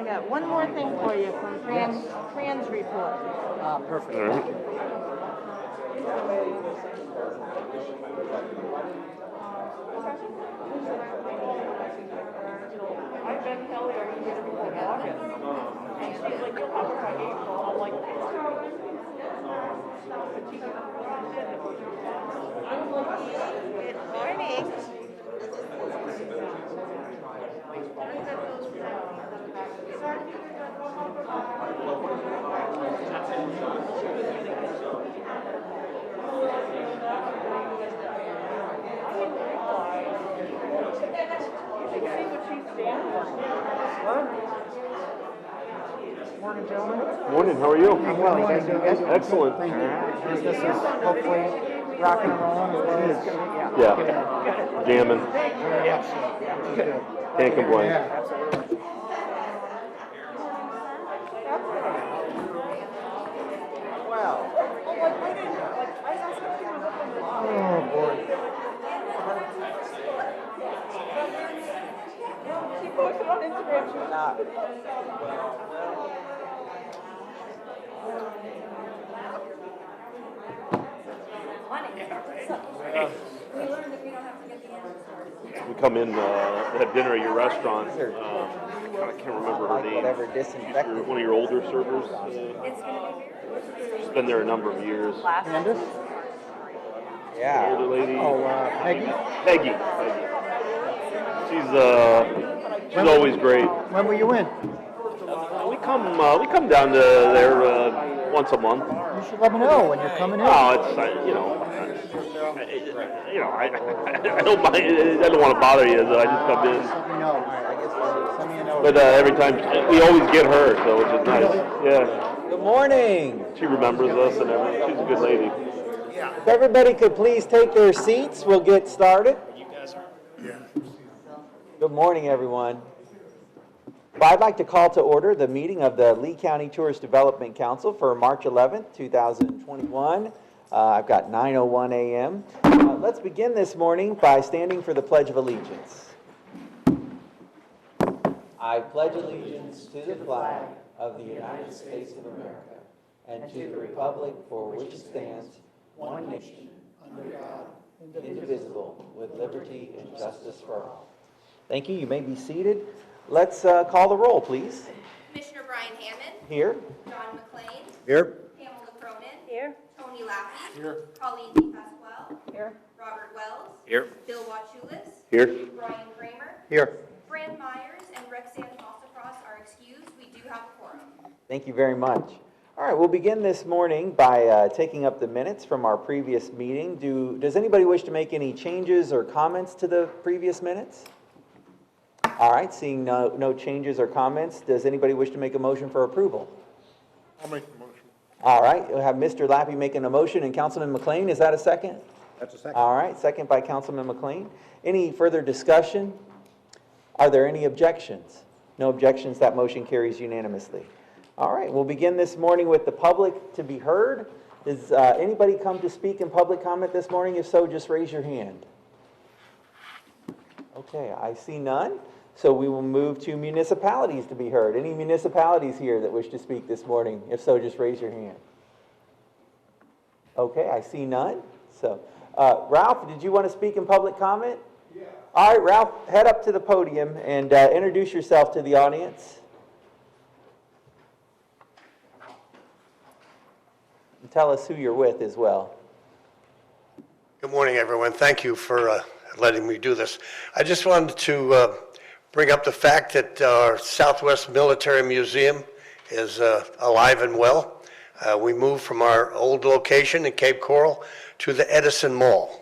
got one more thing for you from trans report. Perfect. All right. I've been Kelly, are you here before August? And she's like, you'll have her by April. I'm like, good morning. Morning, gentlemen. Morning, how are you? I'm well. You guys doing good? Excellent. Thank you. Business is hopefully rocking and rolling as well as Yeah. Jamming. Yeah. Can't complain. Yeah, absolutely. Wow. Oh, boy. She posted on Instagram. She's not. We come in, had dinner at your restaurant. I can't remember her name. Whatever disinfectant. One of your older servers. She's been there a number of years. Candace? Yeah. Older lady. Oh, Peggy? Peggy. She's always great. When were you in? We come down to there once a month. You should let me know when you're coming in. Oh, it's I don't mind. I don't want to bother you. So I just come in. Let me know. I guess send me a note. But every time we always get her, so which is nice. Yeah, Good morning. she remembers us and everything. She's a good lady. If everybody could please take their seats, we'll get started. Good morning, everyone. Well, I'd like to call to order the meeting of the Lee County Tourist Development Council for March 11th, 2021. I've got 9:01 a.m. Let's begin this morning by standing for the Pledge of Allegiance. I pledge allegiance to the flag of the United States of America and to the republic for which it stands, one nation, under God, indivisible, with liberty and justice for all. Thank you. You may be seated. Let's call the roll, please. Commissioner Brian Hammond. Here. John McClain. Here. Pamela Cronin. Here. Tony Laffey. Here. Colleen DePasquale. Here. Robert Wells. Here. Bill Wachulis. Here. Brian Kramer. Here. Fran Myers and Rexanne Fossafrost are excused. We do have a quorum. Thank you very much. All right, we'll begin this morning by taking up the minutes from our previous meeting. Does anybody wish to make any changes or comments to the previous minutes? All right, seeing no changes or comments, does anybody wish to make a motion for approval? I'll make the motion. All right, we'll have Mr. Lappy making a motion and Councilman McLean, is that a second? That's a second. All right, second by Councilman McLean. Any further discussion? Are there any objections? No objections, that motion carries unanimously. All right, we'll begin this morning with the public to be heard. Does anybody come to speak in public comment this morning? If so, just raise your hand. Okay, I see none. So we will move to municipalities to be heard. Any municipalities here that wish to speak this morning? If so, just raise your hand. Okay, I see none. So, Ralph, did you want to speak in public comment? Yeah. All right, Ralph, head up to the podium and introduce yourself to the audience. And tell us who you're with as well. Good morning, everyone. Thank you for letting me do this. I just wanted to bring up the fact that our Southwest Military Museum is alive and well. We moved from our old location in Cape Coral to the Edison Mall.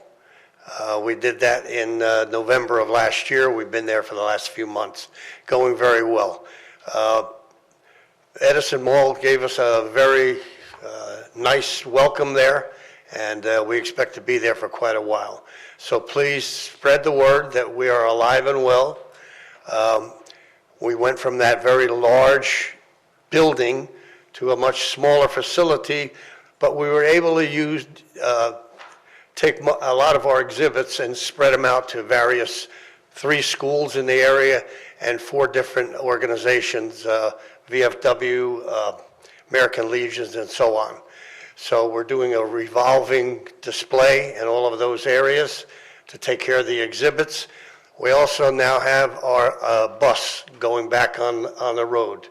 We did that in November of last year. We've been there for the last few months, going very well. Edison Mall gave us a very nice welcome there, and we expect to be there for quite a while. So please spread the word that we are alive and well. We went from that very large building to a much smaller facility, but we were able to take a lot of our exhibits and spread them out to various 3 schools in the area and 4 different organizations, VFW, American Legions, and so on. So we're doing a revolving display in all of those areas to take care of the exhibits. We also now have our bus going back on the road.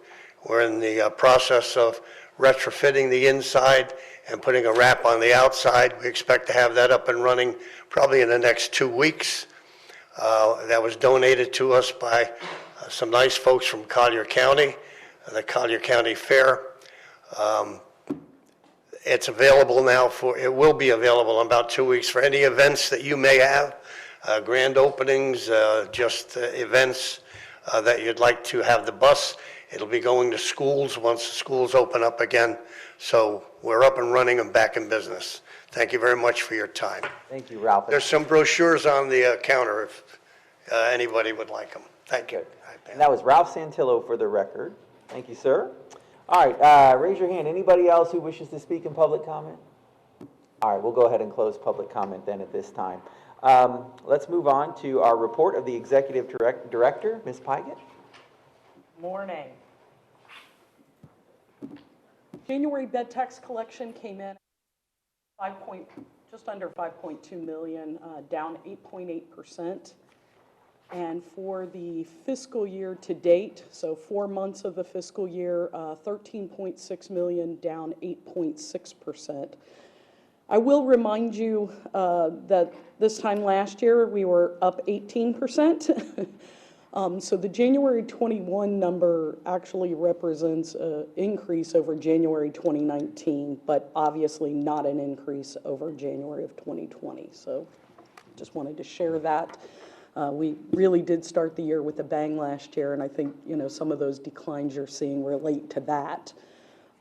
We're in the process of retrofitting the inside and putting a wrap on the outside. We expect to have that up and running probably in the next 2 weeks. That was donated to us by some nice folks from Collier County, the Collier County Fair. It's available now it will be available in about 2 weeks for any events that you may have, grand openings, just events that you'd like to have the bus. It'll be going to schools once the schools open up again. So we're up and running and back in business. Thank you very much for your time. Thank you, Ralph. There's some brochures on the counter if anybody would like them. Thank you. And that was Ralph Santillo for the record. Thank you, sir. All right, raise your hand. Anybody else who wishes to speak in public comment? All right, we'll go ahead and close public comment then at this time. Let's move on to our report of the Executive Director, Ms. Pygott. Morning. January bed tax collection came in just under 5.2 million, down 8.8%. And for the fiscal year to date, so 4 months of the fiscal year, 13.6 million, down 8.6%. I will remind you that this time last year we were up 18%. So the January 21 number actually represents an increase over January 2019, but obviously not an increase over January of 2020. So just wanted to share that. We really did start the year with a bang last year, and I think, some of those declines you're seeing relate to that.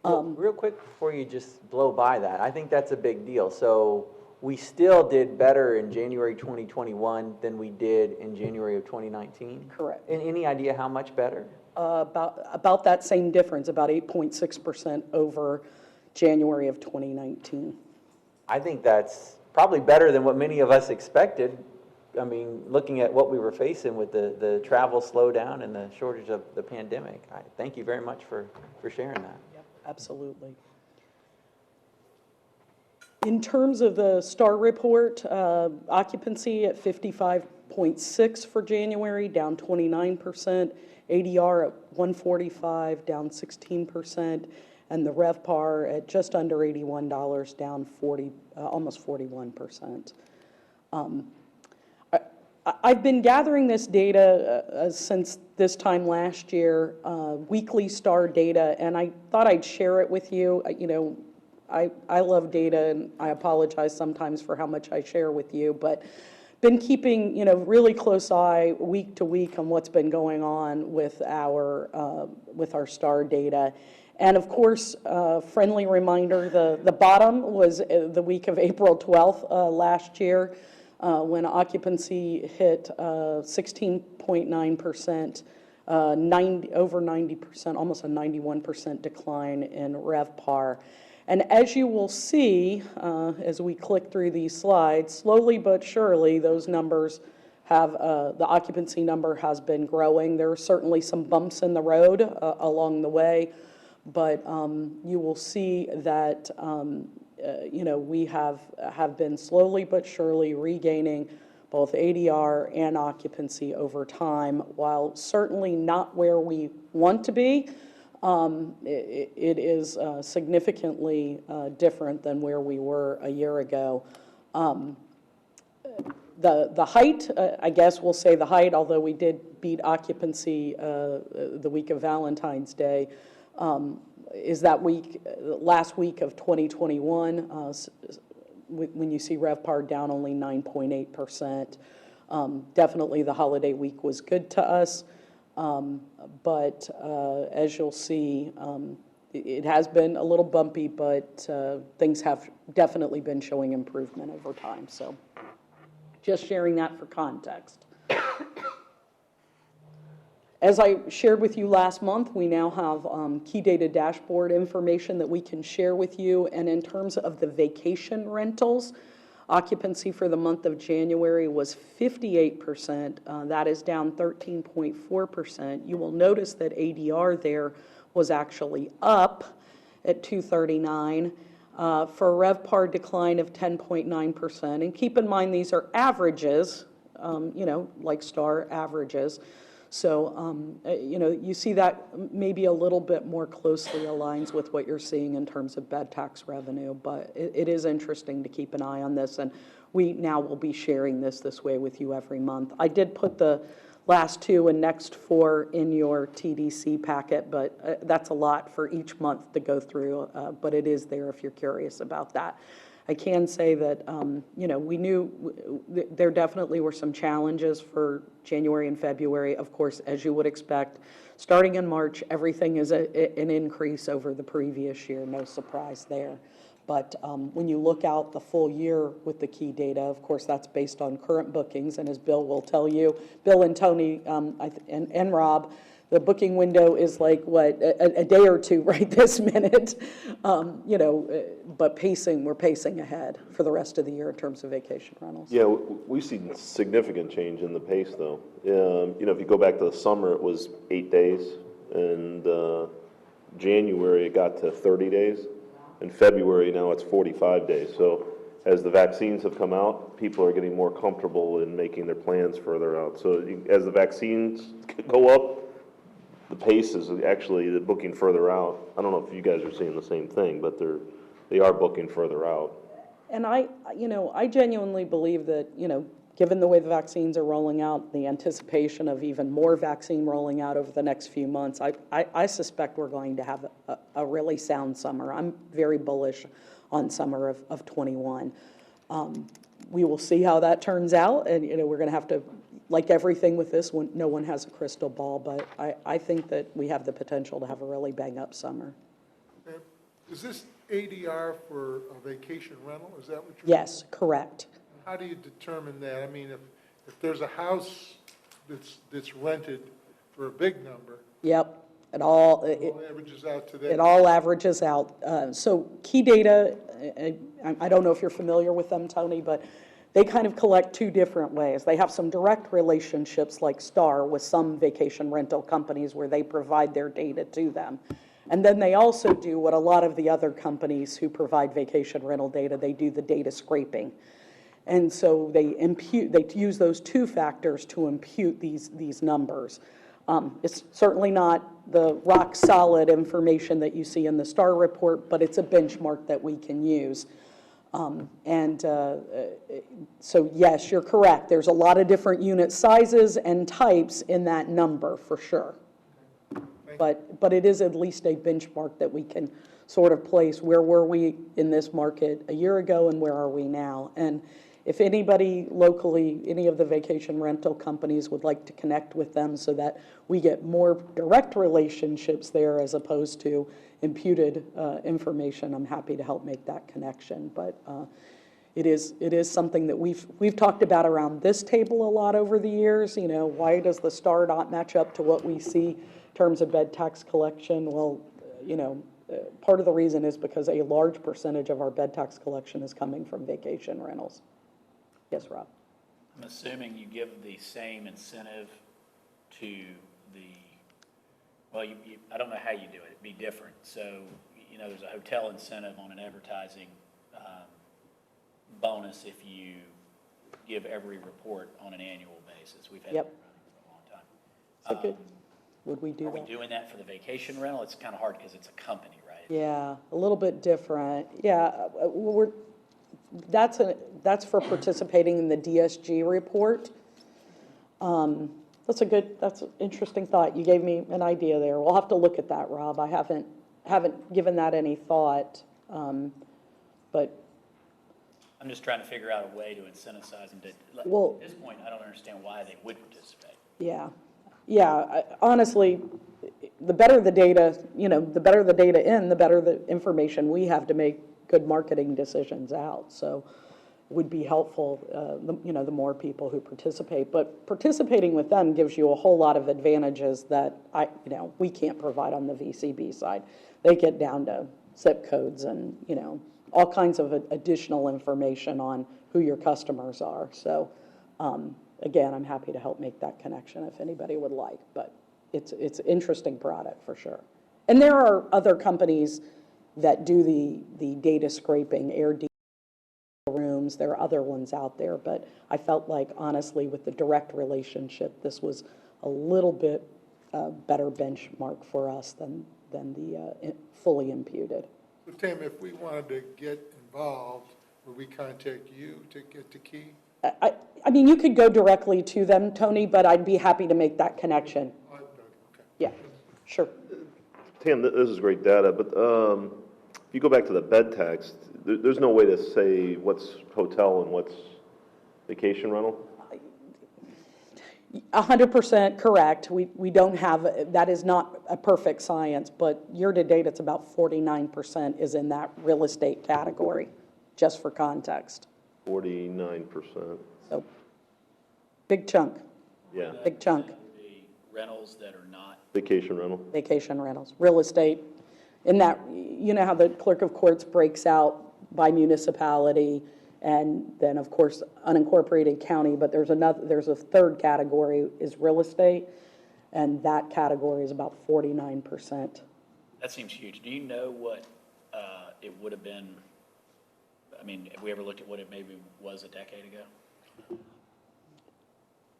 Real quick before you just blow by that, I think that's a big deal. So we still did better in January 2021 than we did in January of 2019? Correct. And any idea how much better? About that same difference, about 8.6% over January of 2019. I think that's probably better than what many of us expected. I mean, looking at what we were facing with the travel slowdown and the shortage of the pandemic. Thank you very much for sharing that. Yep, absolutely. In terms of the STAR report, occupancy at 55.6 for January, down 29%, ADR at 145, down 16%, and the RevPAR at just under $81, down almost 41%. I've been gathering this data since this time last year, weekly STAR data, and I thought I'd share it with you. I love data, and I apologize sometimes for how much I share with you, but been keeping, really close eye week to week on what's been going on with our STAR data. And of course, friendly reminder, the bottom was the week of April 12th last year, when occupancy hit 16.9%, over 90%, almost a 91% decline in RevPAR. And as you will see, as we click through these slides, slowly but surely, those numbers have, the occupancy number has been growing. There are certainly some bumps in the road along the way, but you will see that we have been slowly but surely regaining both ADR and occupancy over time, while certainly not where we want to be. It is significantly different than where we were a year ago. The height, I guess we'll say the height, although we did beat occupancy the week of Valentine's Day, is that last week of 2021, when you see RevPAR down only 9.8%. Definitely the holiday week was good to us, but as you'll see, it has been a little bumpy, but things have definitely been showing improvement over time. So just sharing that for context. As I shared with you last month, we now have key data dashboard information that we can share with you. And in terms of the vacation rentals, Occupancy for the month of January was 58%. That is down 13.4%. You will notice that ADR there was actually up at 239 for a RevPAR decline of 10.9%. And keep in mind, these are averages, like star averages. So, you see that maybe a little bit more closely aligns with what you're seeing in terms of bed tax revenue, but it is interesting to keep an eye on this, and we now will be sharing this way with you every month. I did put the last 2 and next 4 in your TDC packet, but that's a lot for each month to go through, but it is there if you're curious about that. I can say that, we knew there definitely were some challenges for January and February. Of course, as you would expect, starting in March, everything is an increase over the previous year, no surprise there. But when you look out the full year with the key data, of course, that's based on current bookings. And as Bill will tell you, Bill and Tony and Rob, the booking window is like, a day or 2 right this minute, but we're pacing ahead for the rest of the year in terms of vacation rentals. Yeah, we see significant change in the pace, though. If you go back to the summer, it was 8 days, and January it got to 30 days. In February, now it's 45 days. So as the vaccines have come out, people are getting more comfortable in making their plans further out. So as the vaccines go up, the pace is actually booking further out. I don't know if you guys are seeing the same thing, but they are booking further out. And I genuinely believe that, given the way the vaccines are rolling out, the anticipation of even more vaccine rolling out over the next few months, I suspect we're going to have a really sound summer. I'm very bullish on summer of 21. We will see how that turns out, and, we're going to have to, like everything with this, no one has a crystal ball, but I think that we have the potential to have a really bang-up summer. Is this ADR for a vacation rental? Is that what you're? Yes, correct. How do you determine that? I mean, if there's a house that's rented for a big number. Yep, it all averages out to that. It all averages out. So key data, I don't know if you're familiar with them, Tony, but they kind of collect 2 different ways. They have some direct relationships like Star with some vacation rental companies where they provide their data to them. And then they also do what a lot of the other companies who provide vacation rental data, they do the data scraping. And so they use those 2 factors to impute these numbers. It's certainly not the rock solid information that you see in the Star report, but it's a benchmark that we can use. So yes, you're correct. There's a lot of different unit sizes and types in that number for sure. But it is at least a benchmark that we can sort of place. Where were we in this market a year ago and where are we now? And if anybody locally, any of the vacation rental companies would like to connect with them so that we get more direct relationships there as opposed to imputed information, I'm happy to help make that connection. But it is something that we've talked about around this table a lot over the years. Why does the Star not match up to what we see in terms of bed tax collection? Well, part of the reason is because a large percentage of our bed tax collection is coming from vacation rentals. Yes, Rob? I'm assuming you give the same incentive to well, I don't know how you do it. It'd be different. So, there's a hotel incentive on an advertising bonus if you give every report on an annual basis. We've had that running for a long time. So good. Would we do that? Are we doing that for the vacation rental? It's kind of hard because it's a company, right? Yeah, a little bit different. Yeah, that's for participating in the DSG report. That's an interesting thought. You gave me an idea there. We'll have to look at that, Rob. I haven't given that any thought, but. I'm just trying to figure out a way to incentivize them to, well, at this point, I don't understand why they would participate. Yeah, honestly, the better the data, the better the data in, the better the information we have to make good marketing decisions out. So it would be helpful, the more people who participate. But participating with them gives you a whole lot of advantages that we can't provide on the VCB side. They get down to zip codes and, all kinds of additional information on who your customers are. So, again, I'm happy to help make that connection if anybody would like, but it's an interesting product for sure. And there are other companies that do the data scraping, rooms. There are other ones out there, but I felt like, honestly, with the direct relationship, this was a little bit better benchmark for us than the fully imputed. So Tim, if we wanted to get involved, would we contact you to get the key? I mean, you could go directly to them, Tony, but I'd be happy to make that connection. Okay. Yeah, sure. Tam, this is great data, but if you go back to the bed tax, there's no way to say what's hotel and what's vacation rental? 100% correct. We don't have, that is not a perfect science, but year-to-date, it's about 49% is in that real estate category, just for context. 49%. So, big chunk, Yeah, big chunk. The rentals that are not, vacation rental. Vacation rentals, real estate. In that, you know how the clerk of courts breaks out by municipality, and then, of course, unincorporated county, but there's a third category is real estate, and that category is about 49%. that seems huge. Do you know what it would have been? I mean, have we ever looked at what it maybe was a decade ago?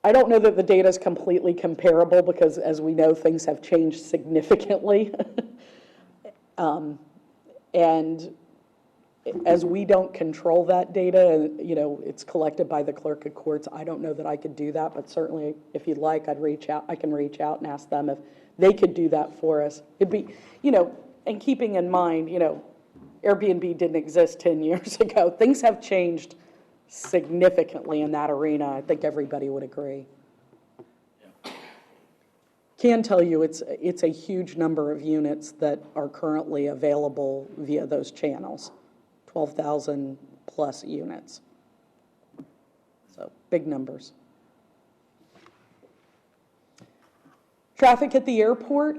I don't know that the data is completely comparable because, as we know, things have changed significantly. And as we don't control that data, you know, it's collected by the clerk of courts. I don't know that I could do that, but certainly if you'd like, I can reach out and ask them if they could do that for us. It'd be, you know, and keeping in mind, you know, Airbnb didn't exist 10 years ago. Things have changed significantly in that arena. I think everybody would agree. Can tell you it's a huge number of units that are currently available via those channels, 12,000 plus units. So big numbers. Traffic at the airport,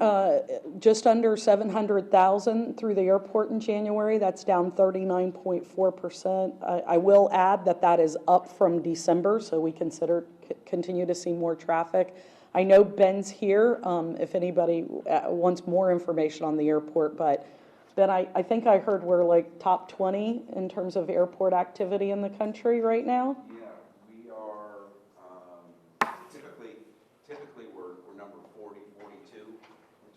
just under 700,000 through the airport in January. That's down 39.4%. I will add that is up from December, so we continue to see more traffic. I know Ben's here if anybody wants more information on the airport, but Ben, I think I heard we're like top 20 in terms of airport activity in the country right now. Yeah, we are, typically we're number 40, 42 in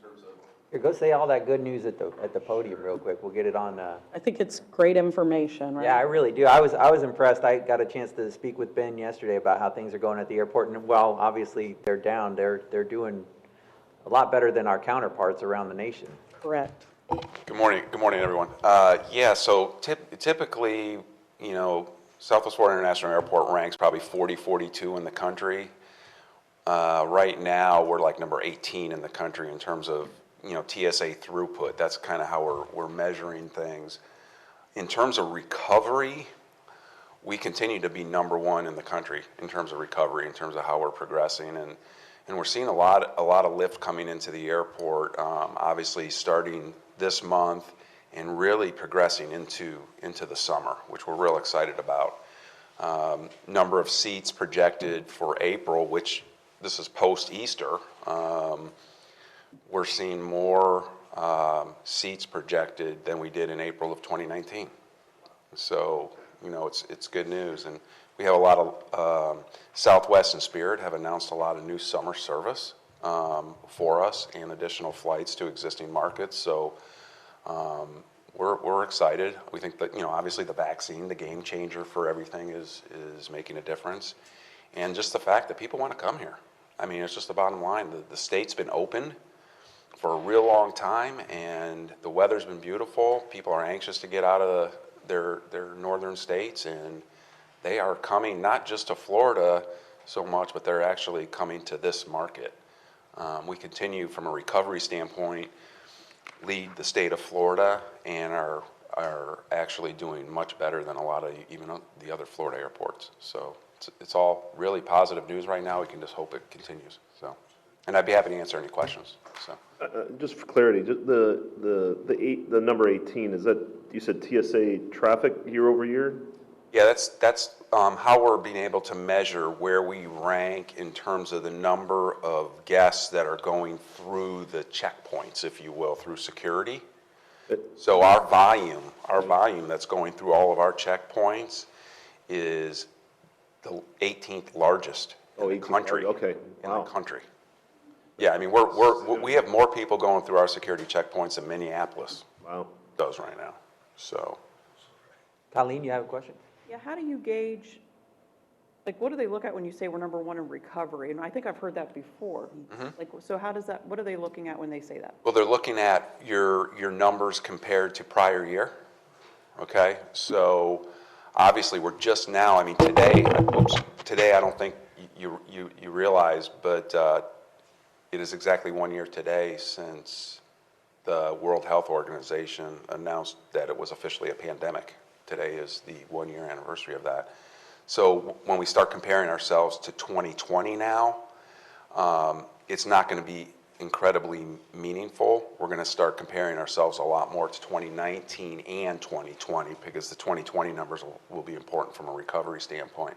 terms of. Here, go say all that good news at the podium real quick. We'll get it on. I think it's great information, right? Yeah, I really do. I was impressed. I got a chance to speak with Ben yesterday about how things are going at the airport, and while obviously they're down, they're doing a lot better than our counterparts around the nation. Correct. Good morning, everyone. Yeah, so typically, you know, Southwest Florida International Airport ranks probably 40, 42 in the country. Right now, we're like number 18 in the country in terms of, you know, TSA throughput. That's kind of how we're measuring things. In terms of recovery, we continue to be number one in the country in terms of recovery, in terms of how we're progressing, and we're seeing a lot of lift coming into the airport. Obviously, starting this month and really progressing into the summer, which we're real excited about. Number of seats projected for April, which this is post-Easter. We're seeing more seats projected than we did in April of 2019. So, you know, it's good news. And we have a lot of, Southwest and Spirit have announced a lot of new summer service for us and additional flights to existing markets. So we're excited. We think that, you know, obviously the vaccine, the game changer for everything is making a difference. And just the fact that people want to come here. I mean, it's just the bottom line. The state's been open for a real long time, and the weather's been beautiful. People are anxious to get out of their northern states, and they are coming not just to Florida so much, but they're actually coming to this market. We continue from a recovery standpoint, lead the state of Florida, and are actually doing much better than a lot of even the other Florida airports. So it's all really positive news right now. We can just hope it continues. So, and I'd be happy to answer any questions. So, just for clarity, just the number 18, is that, you said TSA traffic year over year? Yeah, that's how we're being able to measure where we rank in terms of the number of guests that are going through the checkpoints, if you will, through security. So our volume that's going through all of our checkpoints is the 18th largest in the 18th country. Okay, In wow. the country. Yeah, I mean, we have more people going through our security checkpoints than Minneapolis Wow. does right now, so. Colleen, you have a question? Yeah, how do you gauge, like, what do they look at when you say we're number one in recovery? And I think I've heard that before. Like, so how does that, what are they looking at when they say that? Well, they're looking at your numbers compared to prior year, okay? So obviously, we're just now, I mean, today I don't think you realize, but it is exactly 1 year today since the World Health Organization announced that it was officially a pandemic. Today is the 1 year anniversary of that. So when we start comparing ourselves to 2020 now, it's not going to be incredibly meaningful. We're going to start comparing ourselves a lot more to 2019 and 2020 because the 2020 numbers will be important from a recovery standpoint.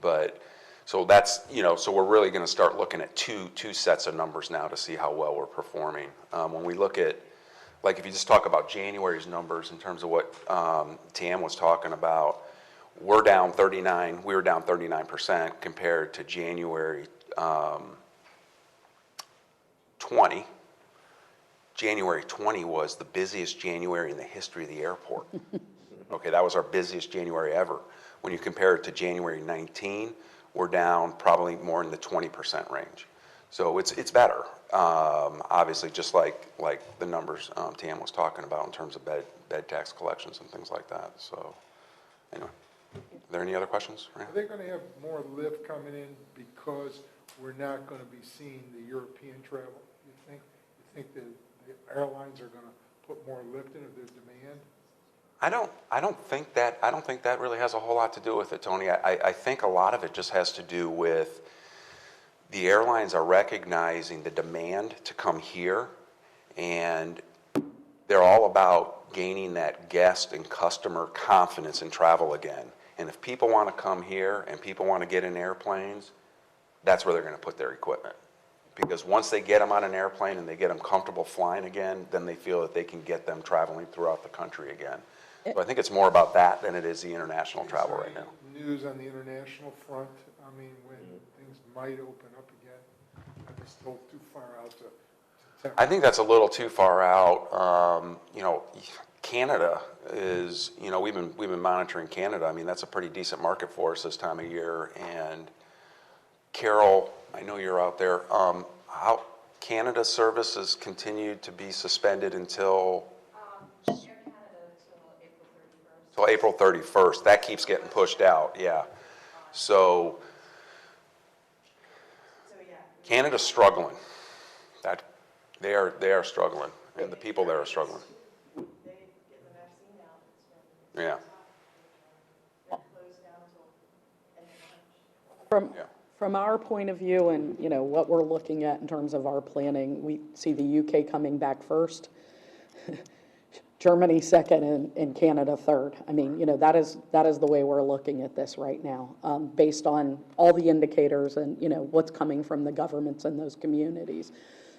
But so that's, so we're really going to start looking at two sets of numbers now to see how well we're performing. When we look at, like if you just talk about January's numbers in terms of what Tam was talking about, we were down 39% compared to January 20. January 20 was the busiest January in the history of the airport. Okay, that was our busiest January ever. When you compare it to January 19, we're down probably more in the 20% range. So it's better, obviously, just like the numbers Tam was talking about in terms of bed tax collections and things like that. So anyway, are there any other questions? Are they going to have more lift coming in because we're not going to be seeing the European travel? You think that the airlines are going to put more lift in if there's demand? I don't think that really has a whole lot to do with it, Tony. I think a lot of it just has to do with the airlines are recognizing the demand to come here, and they're all about gaining that guest and customer confidence in travel again. And if people want to come here and people want to get in airplanes, that's where they're going to put their equipment. Because once they get them on an airplane and they get them comfortable flying again, then they feel that they can get them traveling throughout the country again. So I think it's more about that than it is the international travel right now. News on the international front, I mean, when things might open up again, I'm just still too far out to tell. I think that's a little too far out. Canada is, we've been monitoring Canada. I mean, that's a pretty decent market for us this time of year. And Carol, I know you're out there. How Canada services continued to be suspended until April 31st. That keeps getting pushed out, yeah. So Canada's struggling. They are struggling, and the people there are struggling. Yeah. From our point of view and, what we're looking at in terms of our planning, we see the UK coming back first, Germany second, and Canada third. I mean, that is the way we're looking at this right now, based on all the indicators and, what's coming from the governments in those communities,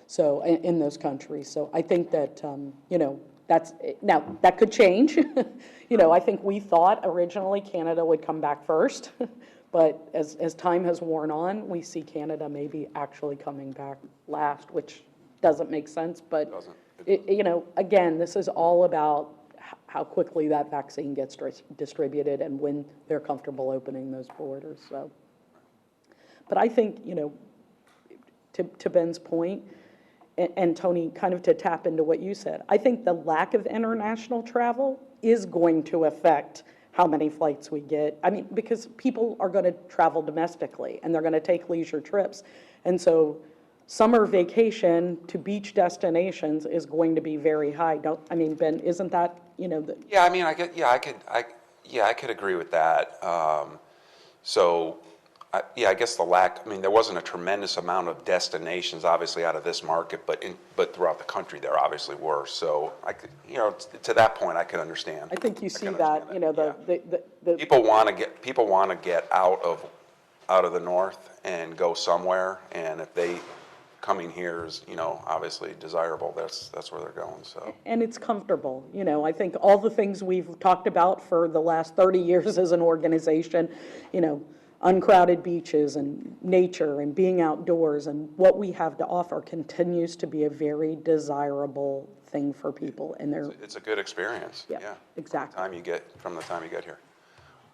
so, in those countries. So I think that, now, that could change. I think we thought originally Canada would come back first. But as time has worn on, we see Canada maybe actually coming back last, which doesn't make sense. But, again, this is all about how quickly that vaccine gets distributed and when they're comfortable opening those borders. So, but I think, to Ben's point, and Tony, kind of to tap into what you said, I think the lack of international travel is going to affect how many flights we get. I mean, because people are going to travel domestically and they're going to take leisure trips. And so summer vacation to beach destinations is going to be very high. Ben, isn't that, Yeah, I mean, I could agree with that. So Yeah, I guess the lack, I mean, there wasn't a tremendous amount of destinations, obviously, out of this market, but throughout the country, there obviously were. So, to that point, I can understand. I think you I see can that, understand the People want to get out of the north and go somewhere, and if coming here is, obviously desirable, that's where they're going, so. and it's comfortable. I think all the things we've talked about for the last 30 years as an organization, uncrowded beaches and nature and being outdoors and what we have to offer continues to be a very desirable thing for people, and It's a good experience, yeah. Exactly. From the time you get here.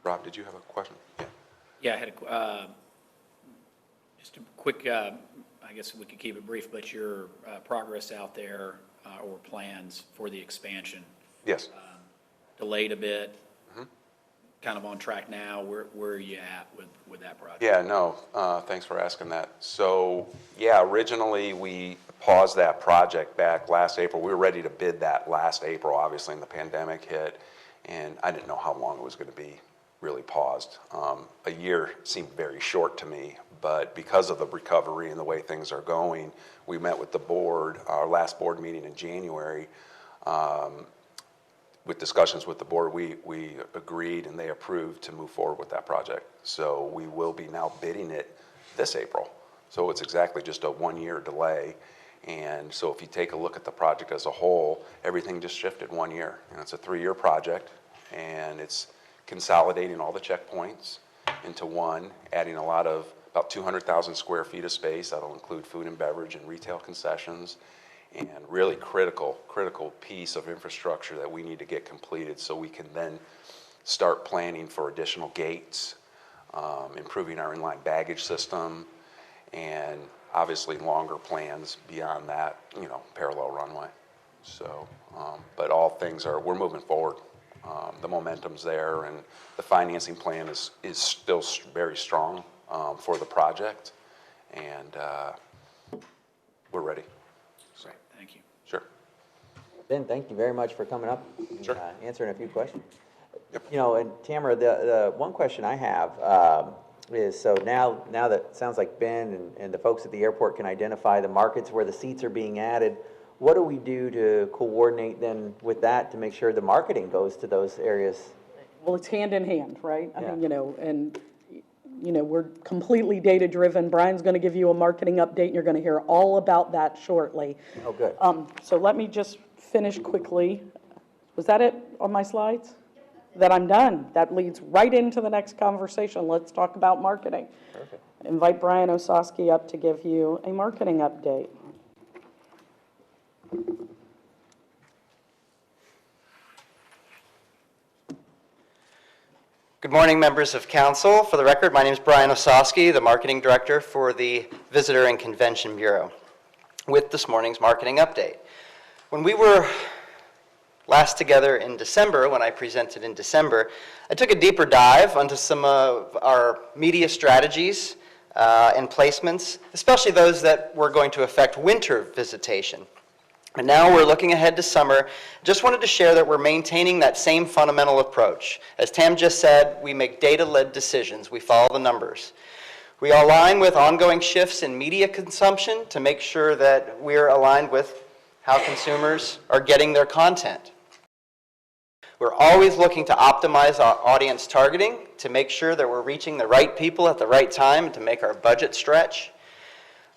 Rob, did you have a question? Yeah. Yeah, I had just a quick, I guess we could keep it brief, but your progress out there or plans for the expansion. Yes. Delayed a bit, kind of on track now. Where are you at with that project? Yeah, no, thanks for asking that. So, yeah, originally we paused that project back last April. We were ready to bid that last April, obviously, and the pandemic hit, and I didn't know how long it was going to be really paused. A year seemed very short to me, but because of the recovery and the way things are going, we met with the board, our last board meeting in January. With discussions with the board, we agreed and they approved to move forward with that project. So we will be now bidding it this April. So it's exactly just a 1-year delay. And so if you take a look at the project as a whole, everything just shifted 1 year. And it's a 3-year project, and it's consolidating all the checkpoints into one, adding about 200,000 square feet of space. That'll include food and beverage and retail concessions, and really critical piece of infrastructure that we need to get completed so we can then start planning for additional gates, improving our inline baggage system, and obviously longer plans beyond that, parallel runway. So, but all things we're moving forward. The momentum's there, and the financing plan is still very strong for the project, and we're ready. Great, thank you. Sure. Ben, thank you very much for coming up and Sure. answering a few questions. Yep. And Tamara, the one question I have is, so now that it sounds like Ben and the folks at the airport can identify the markets where the seats are being added, what do we do to coordinate then with that to make sure the marketing goes to those areas? Well, it's hand in hand, right? I Yeah. mean, we're completely data-driven. Brian's going to give you a marketing update, and you're going to hear all about that shortly. Oh, good. So let me just finish quickly. Was that it on my slides? That I'm done. That leads right into the next conversation. Let's talk about marketing. Perfect. Invite Brian Ossowski up to give you a marketing update. Good morning, members of council. For the record, my name is Brian Ossowski, the marketing director for the Visitor and Convention Bureau, with this morning's marketing update. When we were last together in December, when I presented in December, I took a deeper dive onto some of our media strategies and placements, especially those that were going to affect winter visitation. And now we're looking ahead to summer. Just wanted to share that we're maintaining that same fundamental approach. As Tam just said, we make data-led decisions. We follow the numbers. We align with ongoing shifts in media consumption to make sure that we're aligned with how consumers are getting their content. We're always looking to optimize our audience targeting to make sure that we're reaching the right people at the right time to make our budget stretch.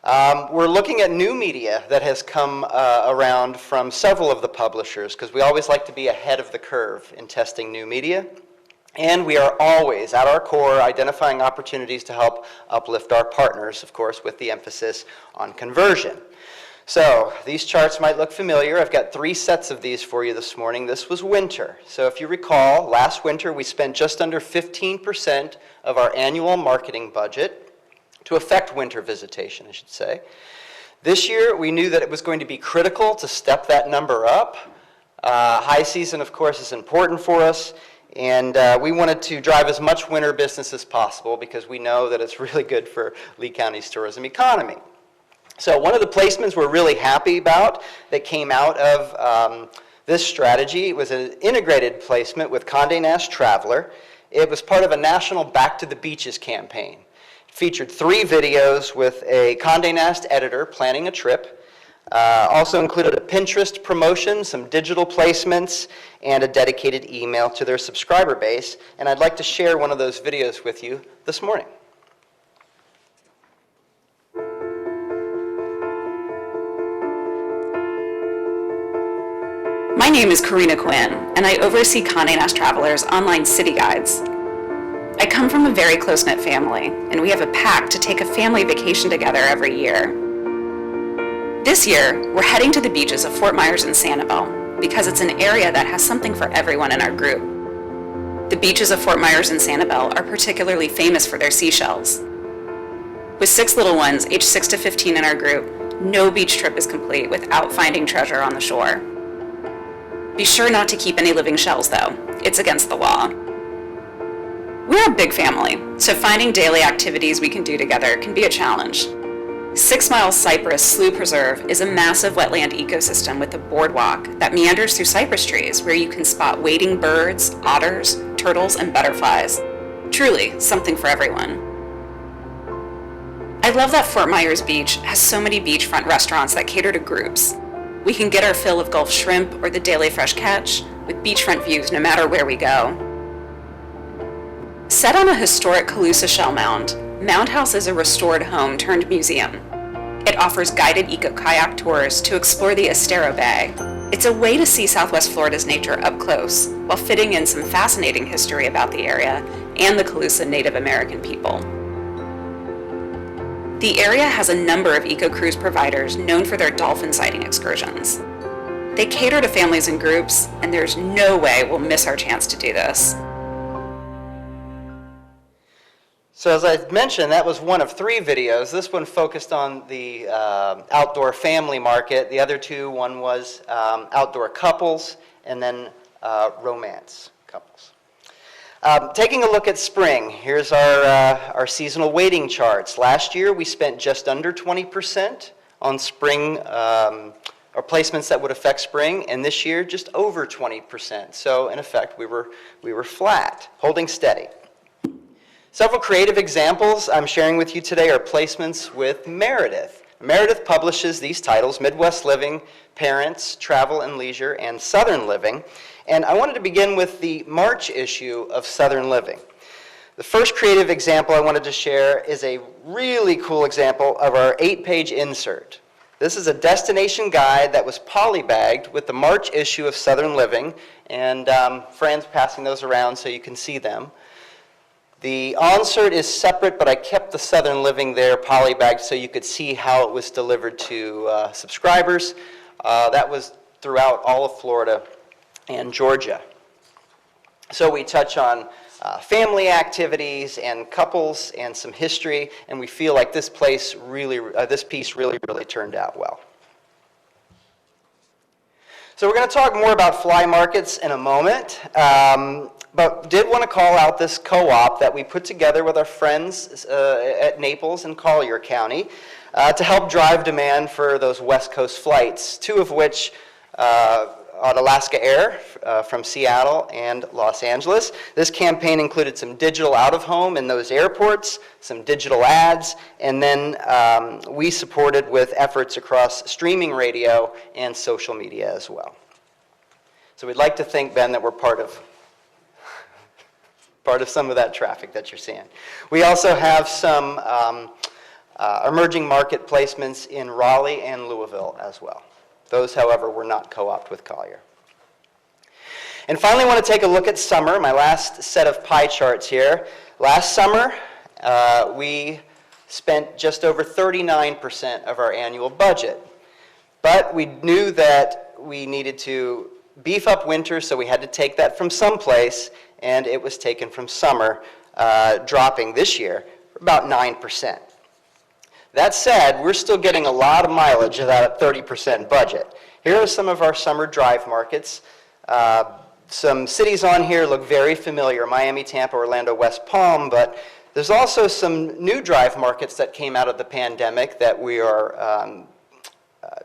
We're looking at new media that has come around from several of the publishers, because we always like to be ahead of the curve in testing new media. And we are always, at our core, identifying opportunities to help uplift our partners, of course, with the emphasis on conversion. So these charts might look familiar. I've got 3 sets of these for you this morning. This was winter. So if you recall, last winter we spent just under 15% of our annual marketing budget to affect winter visitation, I should say. This year, we knew that it was going to be critical to step that number up. High season, of course, is important for us, and we wanted to drive as much winter business as possible because we know that it's really good for Lee County's tourism economy. So one of the placements we're really happy about that came out of this strategy was an integrated placement with Condé Nast Traveler. It was part of a national Back to the Beaches campaign. Featured 3 videos with a Condé Nast editor planning a trip. Also included a Pinterest promotion, some digital placements, and a dedicated email to their subscriber base. And I'd like to share one of those videos with you this morning. My name is Karina Quinn, and I oversee Condé Nast Traveler's online city guides. I come from a very close-knit family, and we have a pact to take a family vacation together every year. This year, we're heading to the beaches of Fort Myers and Sanibel because it's an area that has something for everyone in our group. The beaches of Fort Myers and Sanibel are particularly famous for their seashells. With 6 little ones, aged 6 to 15 in our group, no beach trip is complete without finding treasure on the shore. Be sure not to keep any living shells, though. It's against the law. We're a big family, so finding daily activities we can do together can be a challenge. 6 Mile Cypress Slough Preserve is a massive wetland ecosystem with a boardwalk that meanders through cypress trees where you can spot wading birds, otters, turtles, and butterflies. Truly, something for everyone. I love that Fort Myers Beach has so many beachfront restaurants that cater to groups. We can get our fill of Gulf shrimp or the daily fresh catch with beachfront views no matter where we go. Set on a historic Calusa shell mound, Mound House is a restored home turned museum. It offers guided eco-kayak tours to explore the Estero Bay. It's a way to see Southwest Florida's nature up close while fitting in some fascinating history about the area and the Calusa Native American people. The area has a number of eco-cruise providers known for their dolphin sighting excursions. They cater to families and groups, and there's no way we'll miss our chance to do this. So as I mentioned, that was one of 3 videos. This one focused on the outdoor family market. The other 2, one was outdoor couples, and then romance couples. Taking a look at spring, here's our seasonal weighting charts. Last year, we spent just under 20% on spring, or placements that would affect spring, and this year, just over 20%. So in effect, we were flat, holding steady. Several creative examples I'm sharing with you today are placements with Meredith. Meredith publishes these titles: Midwest Living, Parents, Travel and Leisure, and Southern Living. And I wanted to begin with the March issue of Southern Living. The first creative example I wanted to share is a really cool example of our 8-page insert. This is a destination guide that was polybagged with the March issue of Southern Living, and Fran's passing those around so you can see them. The onsert is separate, but I kept the Southern Living there polybagged so you could see how it was delivered to subscribers. That was throughout all of Florida and Georgia. So we touch on family activities and couples and some history, and we feel like this piece really turned out well. So we're going to talk more about fly markets in a moment, but did want to call out this co-op that we put together with our friends at Naples and Collier County to help drive demand for those West Coast flights, 2 of which on Alaska Air from Seattle and Los Angeles. This campaign included some digital out-of-home in those airports, some digital ads, and then we supported with efforts across streaming radio and social media as well. So we'd like to think, Ben, that we're part of some of that traffic that you're seeing. We also have some emerging market placements in Raleigh and Louisville as well. Those, however, were not co-opted with Collier. And finally, I want to take a look at summer, my last set of pie charts here. Last summer, we spent just over 39% of our annual budget. But we knew that we needed to beef up winter, so we had to take that from someplace, and it was taken from summer, dropping this year about 9%. That said, we're still getting a lot of mileage of that 30% budget. Here are some of our summer drive markets. Some cities on here look very familiar: Miami, Tampa, Orlando, West Palm, but there's also some new drive markets that came out of the pandemic that we are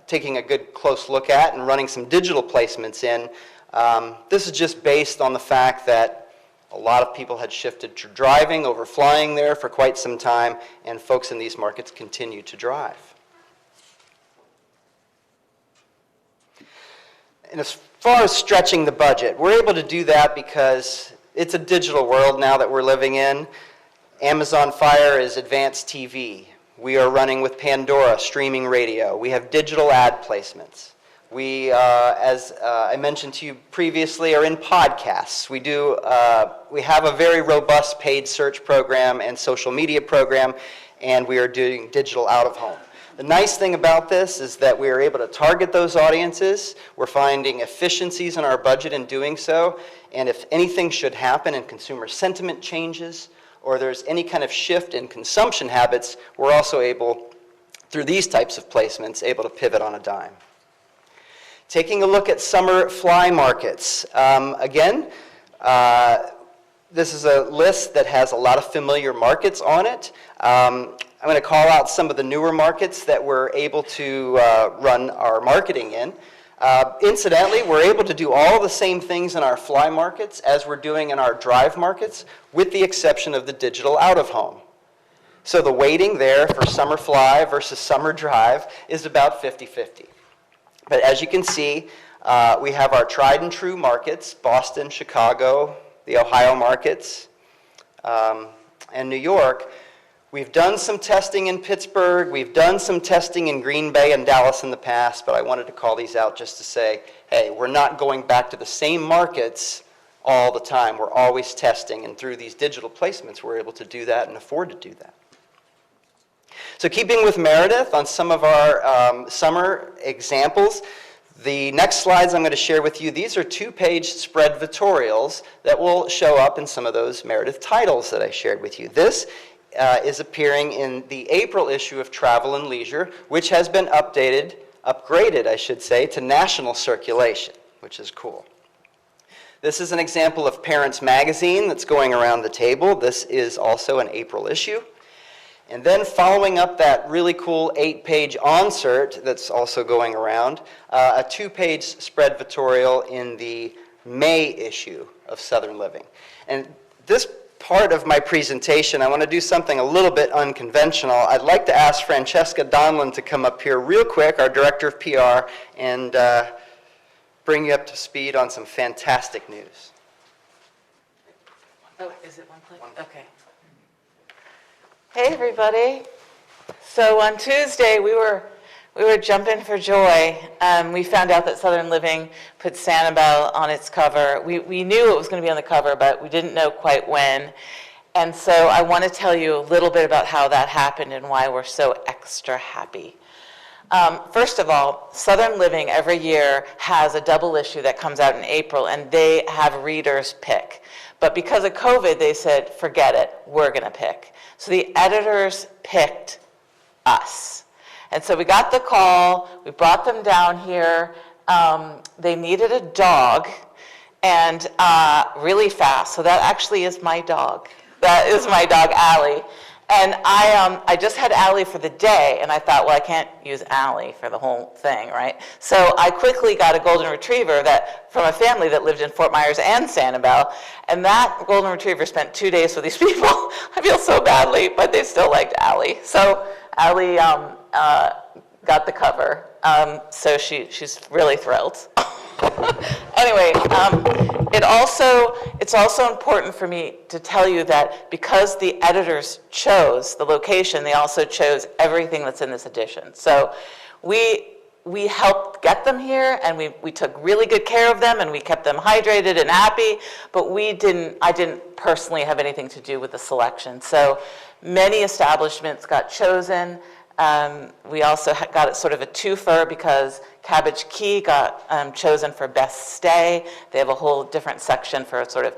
taking a good close look at and running some digital placements in. This is just based on the fact that A lot of people had shifted to driving over flying there for quite some time, and folks in these markets continue to drive. And as far as stretching the budget, we're able to do that because it's a digital world now that we're living in. Amazon Fire is advanced TV. We are running with Pandora streaming radio. We have digital ad placements. We, as I mentioned to you previously, are in podcasts. We have a very robust paid search program and social media program, and we are doing digital out of home. The nice thing about this is that we are able to target those audiences. We're finding efficiencies in our budget in doing so, and if anything should happen and consumer sentiment changes, or there's any kind of shift in consumption habits, we're also able, through these types of placements, able to pivot on a dime. Taking a look at summer fly markets. Again, this is a list that has a lot of familiar markets on it. I'm going to call out some of the newer markets that we're able to run our marketing in. Incidentally, we're able to do all the same things in our fly markets as we're doing in our drive markets, with the exception of the digital out-of-home. So the weighting there for summer fly versus summer drive is about 50-50. But as you can see, we have our tried and true markets, Boston, Chicago, the Ohio markets, and New York. We've done some testing in Pittsburgh. We've done some testing in Green Bay and Dallas in the past, but I wanted to call these out just to say, hey, we're not going back to the same markets all the time. We're always testing, and through these digital placements, we're able to do that and afford to do that. So keeping with Meredith on some of our summer examples, the next slides I'm going to share with you, these are 2-page spread tutorials that will show up in some of those Meredith titles that I shared with you. This is appearing in the April issue of Travel and Leisure, which has been upgraded, I should say, to national circulation, which is cool. This is an example of Parents Magazine that's going around the table. This is also an April issue. And then following up that really cool 8-page onsert that's also going around, a 2-page spread tutorial in the May issue of Southern Living. And this part of my presentation, I want to do something a little bit unconventional. I'd like to ask Francesca Donlan to come up here real quick, our Director of PR, and bring you up to speed on some fantastic news. Oh, is it one click? Okay. Hey, everybody. So on Tuesday, we were jumping for joy. We found out that Southern Living put Sanibel on its cover. We knew it was going to be on the cover, but we didn't know quite when. And so I want to tell you a little bit about how that happened and why we're so extra happy. First of all, Southern Living every year has a double issue that comes out in April, and they have readers pick. But because of COVID, they said, forget it, we're going to pick. So the editors picked us. And so we got the call, we brought them down here. They needed a dog, and really fast. So that actually is my dog. That is my dog, Allie. And I just had Allie for the day, and I thought, well, I can't use Allie for the whole thing, right? So I quickly got a golden retriever from a family that lived in Fort Myers and Sanibel, and that golden retriever spent 2 days with these people. I feel so badly, but they still liked Allie. So Allie got the cover, so she's really thrilled. Anyway, it's also important for me to tell you that because the editors chose the location, they also chose everything that's in this edition. So we helped get them here, and we took really good care of them, and we kept them hydrated and happy, but I didn't personally have anything to do with the selection. So many establishments got chosen. We also got it sort of a twofer because Cabbage Key got chosen for best stay. They have a whole different section for sort of,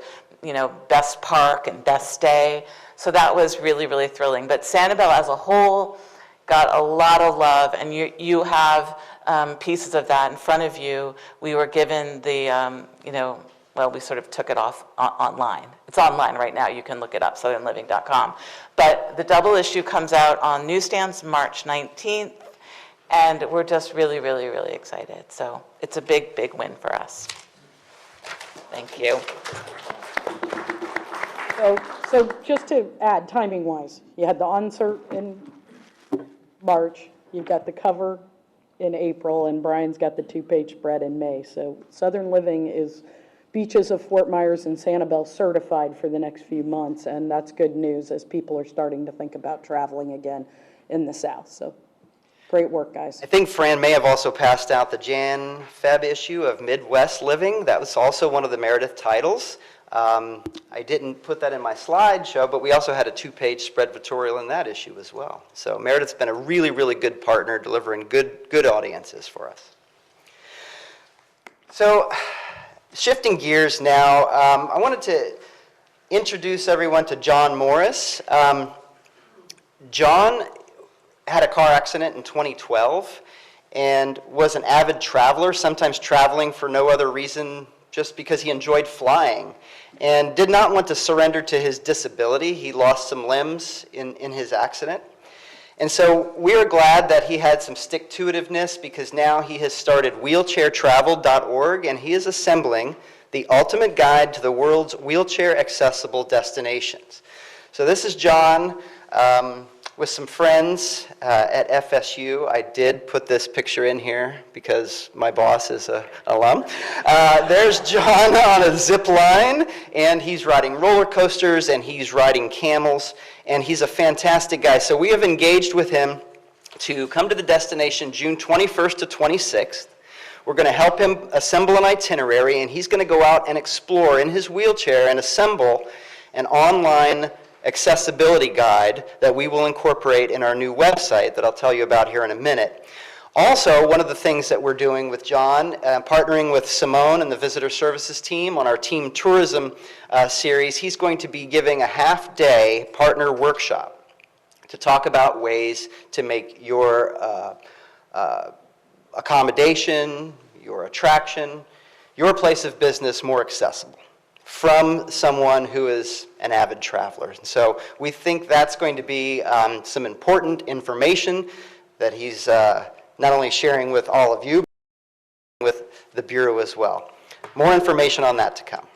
best park and best stay. So that was really, really thrilling. But Sanibel as a whole got a lot of love, and you have pieces of that in front of you. We were given the, we sort of took it off online. It's online right now. You can look it up, southernliving.com. But the double issue comes out on newsstands March 19th, and we're just really, really, really excited. So it's a big, big win for us. Thank you. So just to add, timing-wise, you had the concert in March, you've got the cover in April, and Brian's got the two-page spread in May. So Southern Living is Beaches of Fort Myers and Sanibel certified for the next few months, and that's good news as people are starting to think about traveling again in the South. So great work, guys. I think Fran may have also passed out the Jan-Feb issue of Midwest Living. That was also one of the Meredith titles. I didn't put that in my slideshow, but we also had a two-page spread editorial in that issue as well. So Meredith's been a really, really good partner, delivering good audiences for us. So shifting gears now, I wanted to introduce everyone to John Morris. John had a car accident in 2012 and was an avid traveler, sometimes traveling for no other reason just because he enjoyed flying, and did not want to surrender to his disability. He lost some limbs in his accident. And so we are glad that he had some stick-to-itiveness, because now he has started wheelchairtravel.org, and he is assembling the ultimate guide to the world's wheelchair-accessible destinations. So this is John with some friends at FSU. I did put this picture in here because my boss is an alum. There's John on a zip line, and he's riding roller coasters, and he's riding camels, and he's a fantastic guy. So we have engaged with him to come to the destination June 21st to 26th. We're going to help him assemble an itinerary, and he's going to go out and explore in his wheelchair and assemble an online accessibility guide that we will incorporate in our new website that I'll tell you about here in a minute. Also, one of the things that we're doing with John, partnering with Simone and the Visitor Services team on our Team Tourism series, he's going to be giving a half-day partner workshop to talk about ways to make your accommodation, your attraction, your place of business more accessible from someone who is an avid traveler. And so we think that's going to be some important information that he's not only sharing with all of you, but with the Bureau as well. More information on that to come.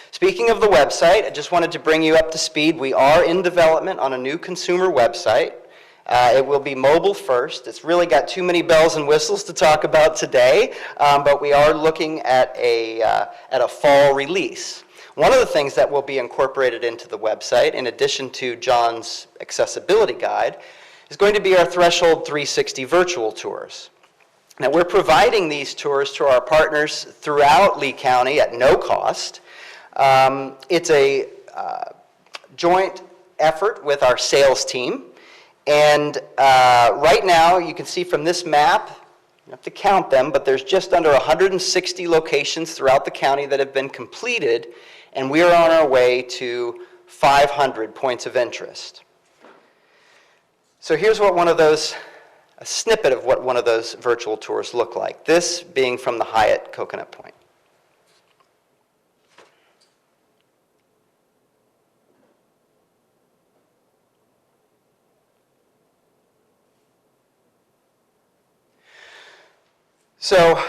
Speaking of the website, I just wanted to bring you up to speed. We are in development on a new consumer website. It will be mobile first. It's really got too many bells and whistles to talk about today, but we are looking at a fall release. One of the things that will be incorporated into the website, in addition to John's accessibility guide, is going to be our Threshold 360 virtual tours. Now, we're providing these tours to our partners throughout Lee County at no cost. It's a joint effort with our sales team. And right now, you can see from this map, you have to count them, but there's just under 160 locations throughout the county that have been completed, and we are on our way to 500 points of interest. So here's what a snippet of what one of those virtual tours look like, this being from the Hyatt Coconut Point. So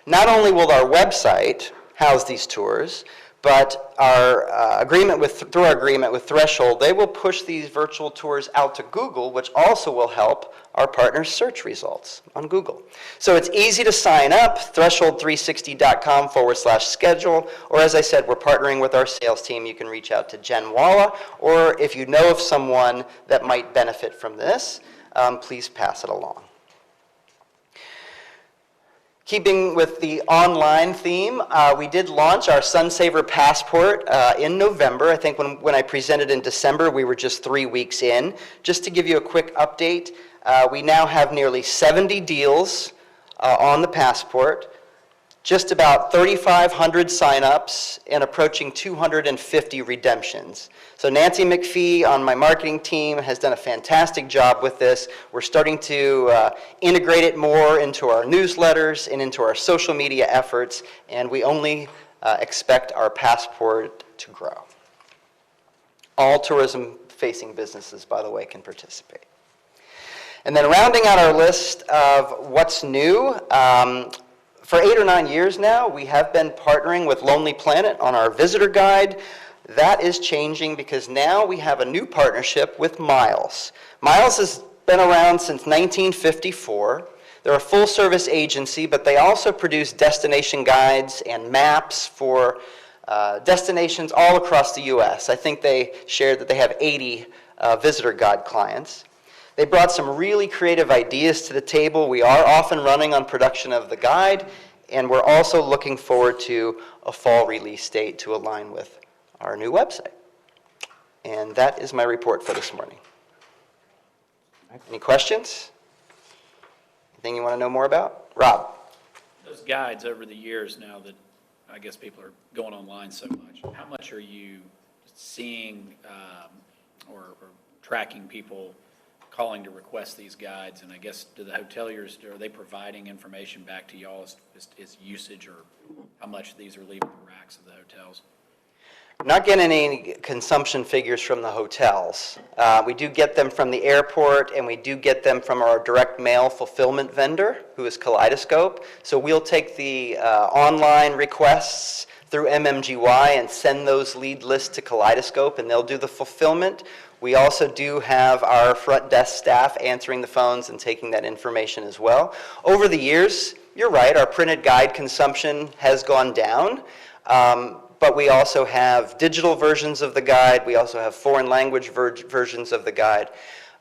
not only will our website house these tours, but our through our agreement with Threshold, they will push these virtual tours out to Google, which also will help our partners' search results on Google. So it's easy to sign up, threshold360.com/schedule, or as I said, we're partnering with our sales team. You can reach out to Jen Walla, or if you know of someone that might benefit from this, please pass it along. Keeping with the online theme, we did launch our Sunsaver Passport in November. I think when I presented in December, we were just 3 weeks in. Just to give you a quick update, we now have nearly 70 deals on the Passport, just about 3,500 signups, and approaching 250 redemptions. So Nancy McPhee on my marketing team has done a fantastic job with this. We're starting to integrate it more into our newsletters and into our social media efforts, and we only expect our Passport to grow. All tourism-facing businesses, by the way, can participate. And then rounding out our list of what's new, for 8 or 9 years now, we have been partnering with Lonely Planet on our visitor guide. That is changing because now we have a new partnership with Miles. Miles has been around since 1954. They're a full-service agency, but they also produce destination guides and maps for destinations all across the U.S. I think they shared that they have 80 visitor guide clients. They brought some really creative ideas to the table. We are off and running on production of the guide, and we're also looking forward to a fall release date to align with our new website. And that is my report for this morning. Any questions? Anything you want to know more about? Rob? Those guides over the years now that I guess people are going online so much, how much are you seeing or tracking people calling to request these guides? And I guess, do the hoteliers, are they providing information back to y'all as usage, or how much these are leaving the racks of the hotels? Not getting any consumption figures from the hotels. We do get them from the airport, and we do get them from our direct mail fulfillment vendor, who is Kaleidoscope. So we'll take the online requests through MMGY and send those lead lists to Kaleidoscope, and they'll do the fulfillment. We also do have our front desk staff answering the phones and taking that information as well. Over the years, you're right, our printed guide consumption has gone down. But we also have digital versions of the guide. We also have foreign language versions of the guide.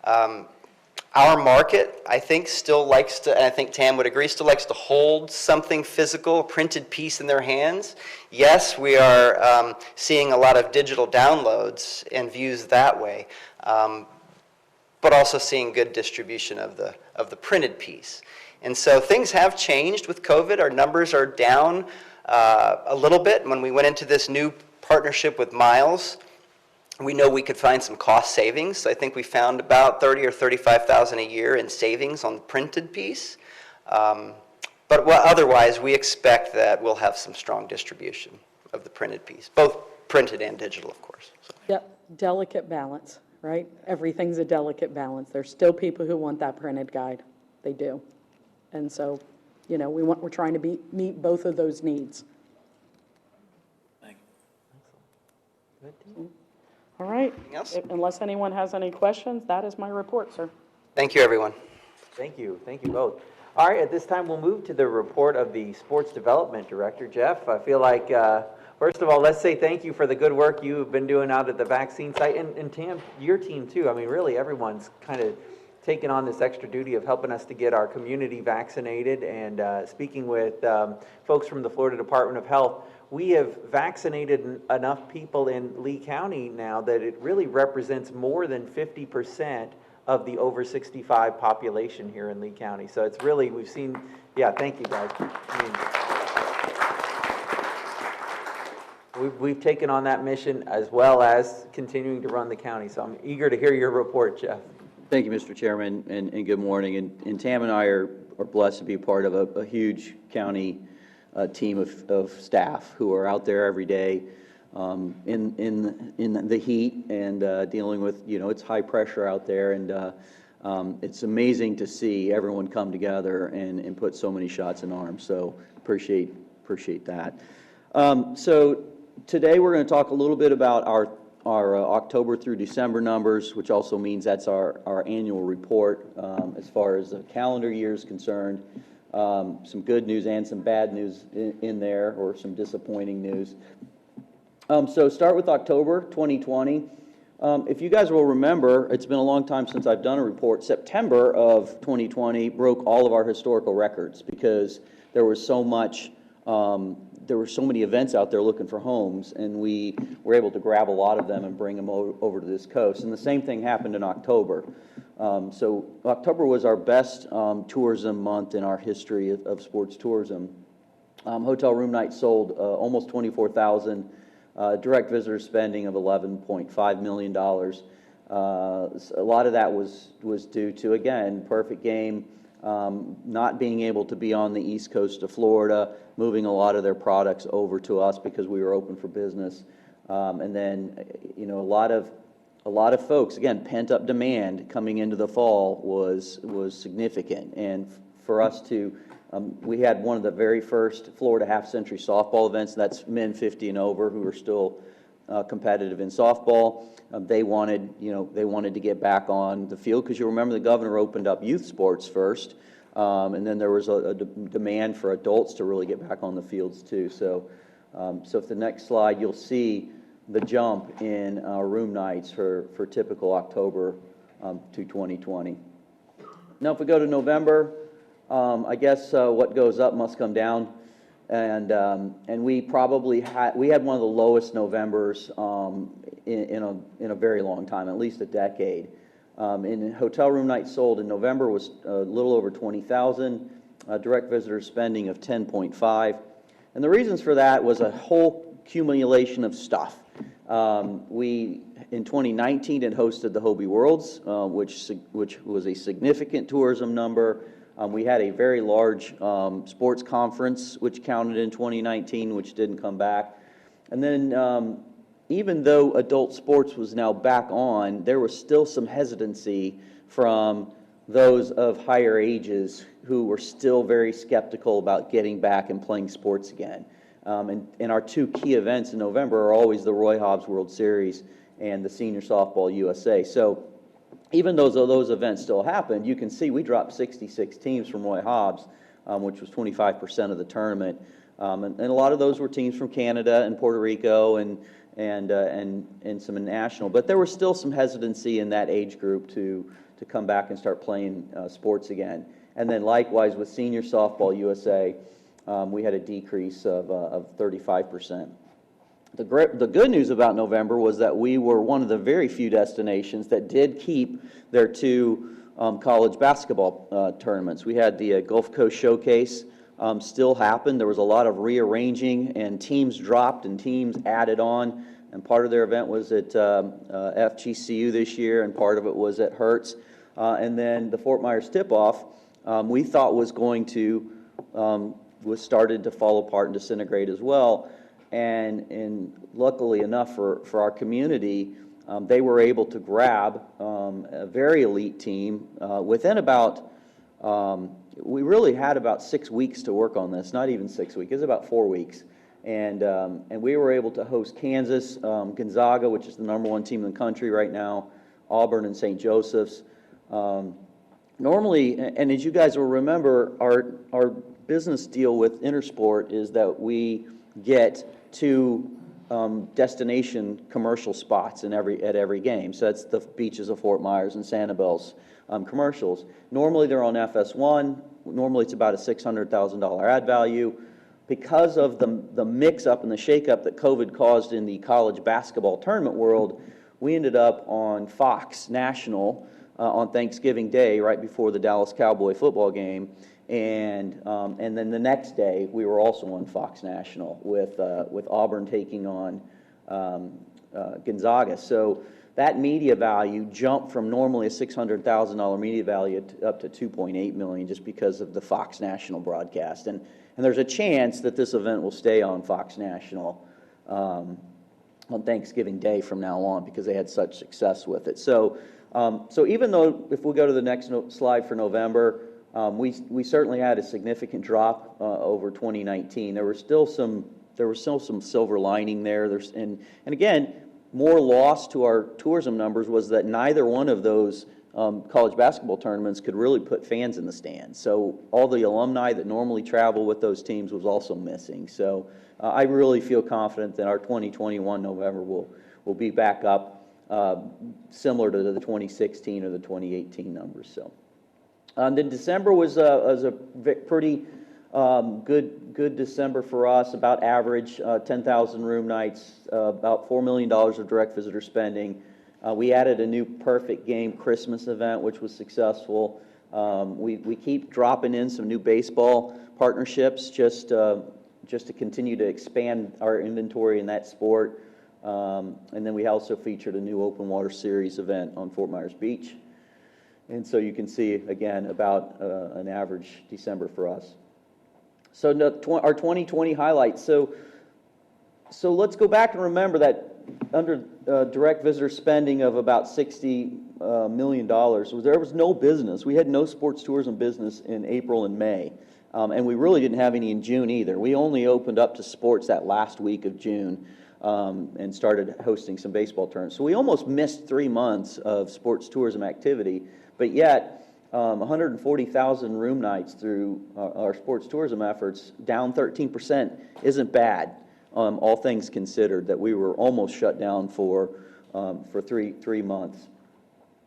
Our market, I think, still likes to, and I think Tam would agree, still likes to hold something physical, a printed piece in their hands. Yes, we are seeing a lot of digital downloads and views that way, but also seeing good distribution of the printed piece. And so things have changed with COVID. Our numbers are down a little bit. When we went into this new partnership with Miles, we know we could find some cost savings. So I think we found about $30,000 or $35,000 a year in savings on the printed piece. But otherwise, we expect that we'll have some strong distribution of the printed piece, both printed and digital, of course. So. Yep, delicate balance, right? Everything's a delicate balance. There's still people who want that printed guide. They do. And so, you know, we're trying to meet both of those needs. Thank you. Good. All right. Anything else? Unless anyone has any questions, that is my report, sir. Thank you, everyone. Thank you both. All right, at this time, we'll move to the report of the Sports Development Director. Jeff, I feel like, first of all, let's say thank you for the good work you've been doing out at the vaccine site, and Tam, your team too. I mean, really, everyone's kind of taken on this extra duty of helping us to get our community vaccinated, and speaking with folks from the Florida Department of Health, we have vaccinated enough people in Lee County now that it really represents more than 50% of the over 65 population here in Lee County. So it's really, we've seen, yeah, thank you guys. I mean, we've taken on that mission as well as continuing to run the county. So I'm eager to hear your report, Jeff. Thank you, Mr. Chairman, and good morning. And Tam and I are blessed to be part of a huge county team of staff who are out there every day in the heat and dealing with, you know, it's high pressure out there, and it's amazing to see everyone come together and put so many shots in arms. So appreciate that. So today we're going to talk a little bit about our October through December numbers, which also means that's our annual report as far as the calendar year is concerned. Some good news and some bad news in there, or some disappointing news. So start with October 2020. If you guys will remember, it's been a long time since I've done a report. September of 2020 broke all of our historical records because there was so much, there were so many events out there looking for homes, and we were able to grab a lot of them and bring them over to this coast. And the same thing happened in October. So October was our best tourism month in our history of sports tourism. Hotel room nights sold almost 24,000. Direct visitor spending of $11.5 million. A lot of that was due to, again, perfect game, not being able to be on the east coast of Florida, moving a lot of their products over to us because we were open for business. And then, you know, a lot of folks, again, pent-up demand coming into the fall was significant. And for us to, we had one of the very first Florida half-century softball events. That's men 50 and over who are still competitive in softball. They wanted to get back on the field because you remember the governor opened up youth sports first, and then there was a demand for adults to really get back on the fields too. So, if the next slide, you'll see the jump in room nights for typical October to 2020. Now, if we go to November, I guess what goes up must come down. And we probably had one of the lowest Novembers in a very long time, at least a decade. In hotel room nights sold in November was a little over 20,000, direct visitor spending of 10.5. And the reasons for that was a whole accumulation of stuff. We, in 2019, had hosted the Hobie Worlds, which was a significant tourism number. We had a very large sports conference, which counted in 2019, which didn't come back. And then even though adult sports was now back on, there was still some hesitancy from those of higher ages who were still very skeptical about getting back and playing sports again. And our two key events in November are always the Roy Hobbs World Series and the Senior Softball USA. So even though those events still happened, you can see we dropped 66 teams from Roy Hobbs, which was 25% of the tournament. And a lot of those were teams from Canada and Puerto Rico and some national. But there was still some hesitancy in that age group to come back and start playing sports again. And then likewise with Senior Softball USA, we had a decrease of 35%. The good news about November was that we were one of the very few destinations that did keep their two college basketball tournaments. We had the Gulf Coast Showcase still happen. There was a lot of rearranging, and teams dropped and teams added on. And part of their event was at FGCU this year, and part of it was at Hertz. And then the Fort Myers tip-off, we thought was going to was started to fall apart and disintegrate as well. And luckily enough for our community, they were able to grab a very elite team within about, we really had about 6 weeks to work on this, not even 6 weeks, it was about 4 weeks. And we were able to host Kansas, Gonzaga, which is the #1 team in the country right now, Auburn and St. Joseph's. Normally, and as you guys will remember, our business deal with Intersport is that we get 2 destination commercial spots at every game. So that's the beaches of Fort Myers and Sanibel's commercials. Normally they're on FS1. Normally it's about a $600,000 ad value. Because of the mix-up and the shake-up that COVID caused in the college basketball tournament world, we ended up on Fox National on Thanksgiving Day, right before the Dallas Cowboy football game. And then the next day, we were also on Fox National with Auburn taking on Gonzaga. So that media value jumped from normally a $600,000 media value up to $2.8 million just because of the Fox National broadcast. And there's a chance that this event will stay on Fox National on Thanksgiving Day from now on because they had such success with it. So even though, if we go to the next slide for November, we certainly had a significant drop over 2019. There was still some silver lining there. And again, more loss to our tourism numbers was that neither one of those college basketball tournaments could really put fans in the stands. So all the alumni that normally travel with those teams was also missing. So I really feel confident that our 2021 November will be back up similar to the 2016 or the 2018 numbers. So. Then December was a pretty good December for us, about average, 10,000 room nights, about $4 million of direct visitor spending. We added a new Perfect Game Christmas event, which was successful. We keep dropping in some new baseball partnerships just to continue to expand our inventory in that sport. And then we also featured a new open water series event on Fort Myers Beach. And so you can see, again, about an average December for us. So our 2020 highlights. So let's go back and remember that under direct visitor spending of about $60 million, there was no business. We had no sports tourism business in April and May. And we really didn't have any in June either. We only opened up to sports that last week of June. and started hosting some baseball tournaments. So we almost missed 3 months of sports tourism activity, but yet 140,000 room nights through our sports tourism efforts, down 13%, isn't bad, all things considered, that we were almost shut down for 3 months.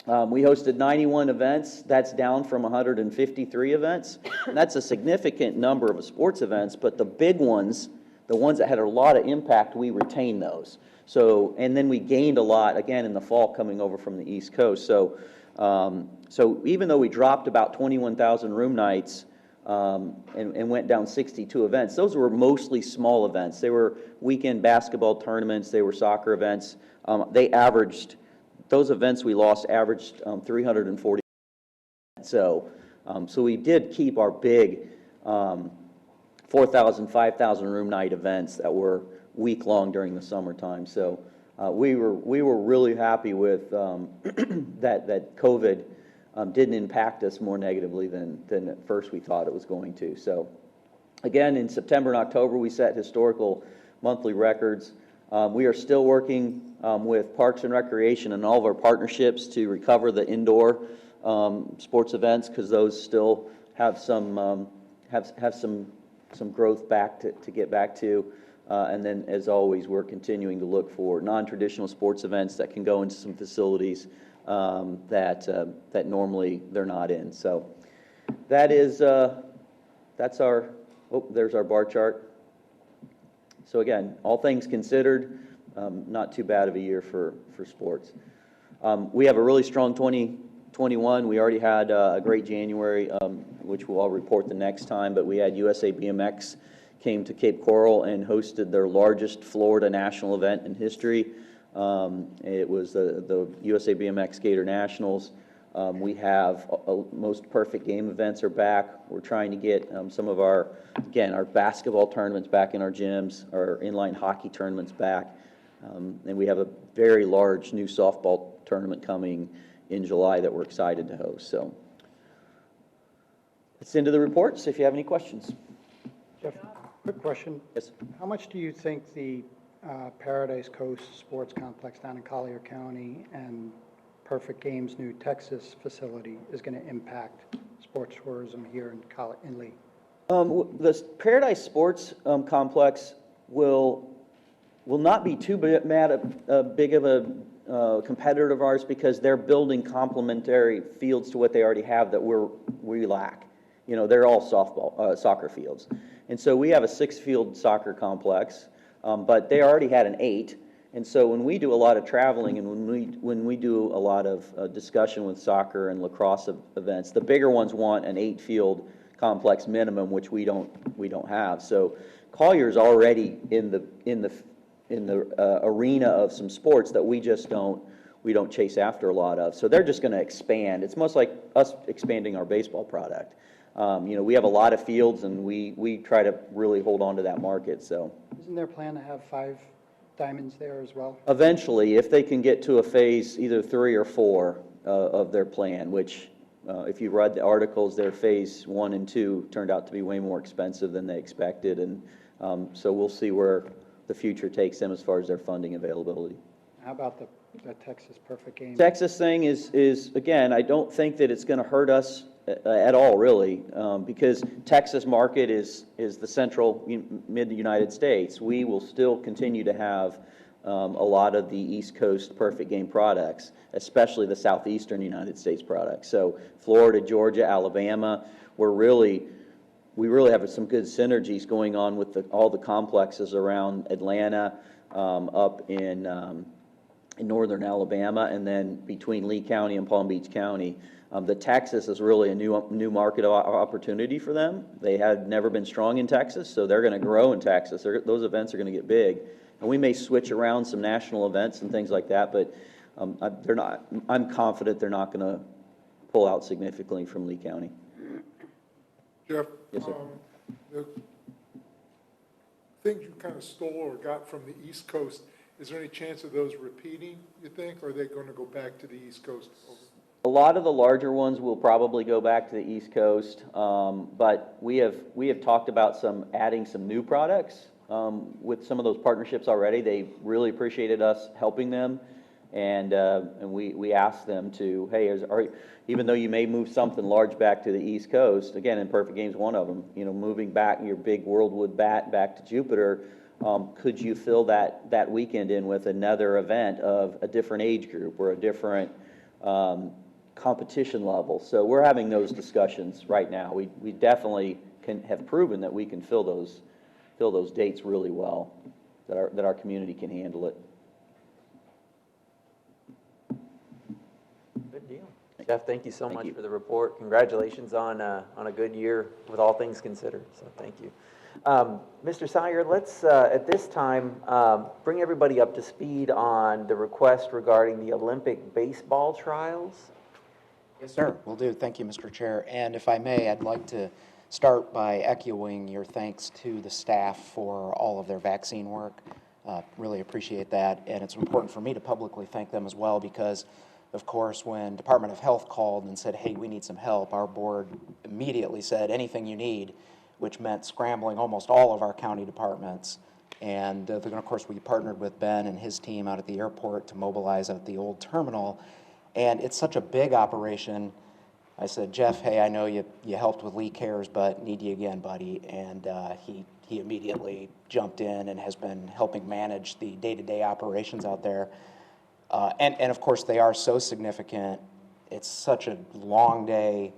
We hosted 91 events. That's down from 153 events. And that's a significant number of sports events, but the big ones, the ones that had a lot of impact, we retained those. So, and then we gained a lot, again, in the fall coming over from the East Coast. So, so even though we dropped about 21,000 room nights and went down 62 events, those were mostly small events. They were weekend basketball tournaments. They were soccer events. They averaged, those events we lost averaged 340. So, so we did keep our big 4,000, 5,000 room night events that were week-long during the summertime. So we were really happy with that COVID didn't impact us more negatively than at first we thought it was going to. So again, in September and October, we set historical monthly records. We are still working with Parks and Recreation and all of our partnerships to recover the indoor sports events, because those still have some some growth back to get back to. And then, as always, we're continuing to look for non-traditional sports events that can go into some facilities that normally they're not in. So that is, that's our, oh, there's our bar chart. So again, all things considered, not too bad of a year for sports. We have a really strong 2021. We already had a great January, which we'll all report the next time, but we had USA BMX came to Cape Coral and hosted their largest Florida national event in history. It was the USA BMX Gator Nationals. We have most perfect game events are back. We're trying to get some of our, again, our basketball tournaments back in our gyms, our inline hockey tournaments back. And we have a very large new softball tournament coming in July that we're excited to host. So that's into the reports if you have any questions. Jeff, quick question. Yes. How much do you think the Paradise Coast Sports Complex down in Collier County and Perfect Games' new Texas facility is going to impact sports tourism here in Lee? The Paradise Sports Complex will not be too big of a competitor of ours, because they're building complementary fields to what they already have that we lack. You know, they're all soccer fields. And so we have a 6-field soccer complex, but they already had an 8. And so when we do a lot of traveling and when we do a lot of discussion with soccer and lacrosse events, the bigger ones want an 8-field complex minimum, which we don't have. So Collier's already in the arena of some sports that we don't chase after a lot of. So they're just going to expand. It's most like us expanding our baseball product. You know, we have a lot of fields, and we try to really hold on to that market. So Isn't there a plan to have 5 diamonds there as well? Eventually, if they can get to a phase either 3 or 4 of their plan, which if you read the articles, their phase 1 and 2 turned out to be way more expensive than they expected. And so we'll see where the future takes them as far as their funding availability. How about the Texas Perfect Game? Texas thing is again, I don't think that it's going to hurt us at all, really, because Texas market is the central mid-United States. We will still continue to have a lot of the East Coast Perfect Game products, especially the southeastern United States products. So Florida, Georgia, Alabama, we really have some good synergies going on with all the complexes around Atlanta, up in northern Alabama, and then between Lee County and Palm Beach County. The Texas is really a new market opportunity for them. They had never been strong in Texas, so they're going to grow in Texas. Those events are going to get big, and we may switch around some national events and things like that. But they're not. I'm confident they're not going to pull out significantly from Lee County. Jeff, Yes, sir. The things you kind of stole or got from the East Coast, is there any chance of those repeating, you think, or are they going to go back to the East Coast? A lot of the larger ones will probably go back to the East Coast, but we have talked about adding some new products with some of those partnerships already. They really appreciated us helping them. And we asked them to, hey, even though you may move something large back to the East Coast, again, and Perfect Game's one of them, moving back your big Worldwood bat back to Jupiter, could you fill that weekend in with another event of a different age group or a different competition level? So we're having those discussions right now. We definitely have proven that we can fill those dates really well, that our community can handle it. Good deal. Jeff, thank you so much for the report. Congratulations on a good year with all things considered, so thank you. Mr. Sire, let's, at this time, bring everybody up to speed on the request regarding the Olympic baseball trials. Yes, sir, will do. Thank you, Mr. Chair. And if I may, I'd like to start by echoing your thanks to the staff for all of their vaccine work. Really appreciate that. And it's important for me to publicly thank them as well because, of course, when Department of Health called and said, hey, we need some help, our board immediately said, anything you need, which meant scrambling almost all of our county departments. And then, of course, we partnered with Ben and his team out at the airport to mobilize at the old terminal. And it's such a big operation. I said, Jeff, hey, I know you helped with Lee Cares, but need you again, buddy. And he immediately jumped in and has been helping manage the day-to-day operations out there. And of course, they are so significant. It's such a long day.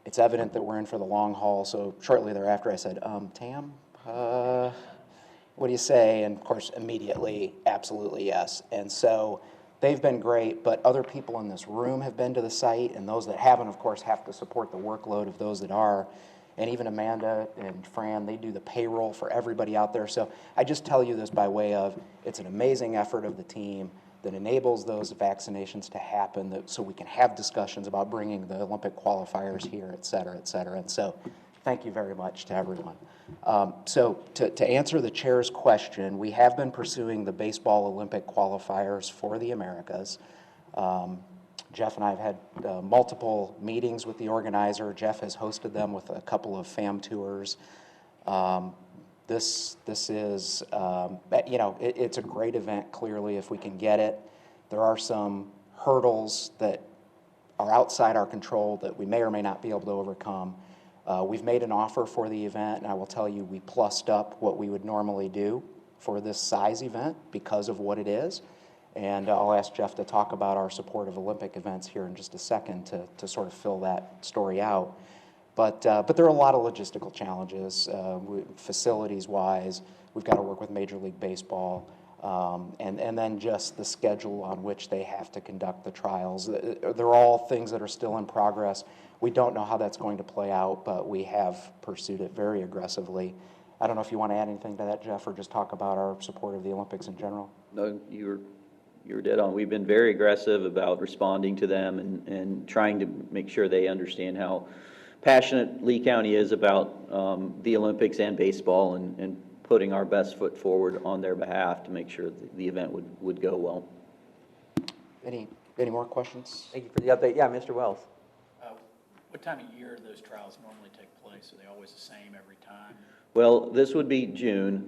It's evident that we're in for the long haul. So shortly thereafter, I said, Tam, what do you say? And of course, immediately, absolutely yes. And so they've been great, but other people in this room have been to the site, and those that haven't, of course, have to support the workload of those that are. And even Amanda and Fran, they do the payroll for everybody out there. So I just tell you this by way of, it's an amazing effort of the team that enables those vaccinations to happen so we can have discussions about bringing the Olympic qualifiers here, et cetera, et cetera. And so thank you very much to everyone. So to answer the chair's question, we have been pursuing the baseball Olympic qualifiers for the Americas. Jeff and I have had multiple meetings with the organizer. Jeff has hosted them with a couple of FAM tours. This is, it's a great event, clearly, if we can get it. There are some hurdles that are outside our control that we may or may not be able to overcome. We've made an offer for the event, and I will tell you we plussed up what we would normally do for this size event because of what it is. And I'll ask Jeff to talk about our support of Olympic events here in just a second to sort of fill that story out. But there are a lot of logistical challenges, facilities-wise. We've got to work with Major League Baseball, and then just the schedule on which they have to conduct the trials. They're all things that are still in progress. We don't know how that's going to play out, but we have pursued it very aggressively. I don't know if you want to add anything to that, Jeff, or just talk about our support of the Olympics in general. No, you're dead on. We've been very aggressive about responding to them and trying to make sure they understand how passionate Lee County is about the Olympics and baseball and putting our best foot forward on their behalf to make sure the event would go well. Any more questions? Thank you for the update. Yeah, Mr. Wells. What time of year do those trials normally take place? Are they always the same every time? Well, this would be June,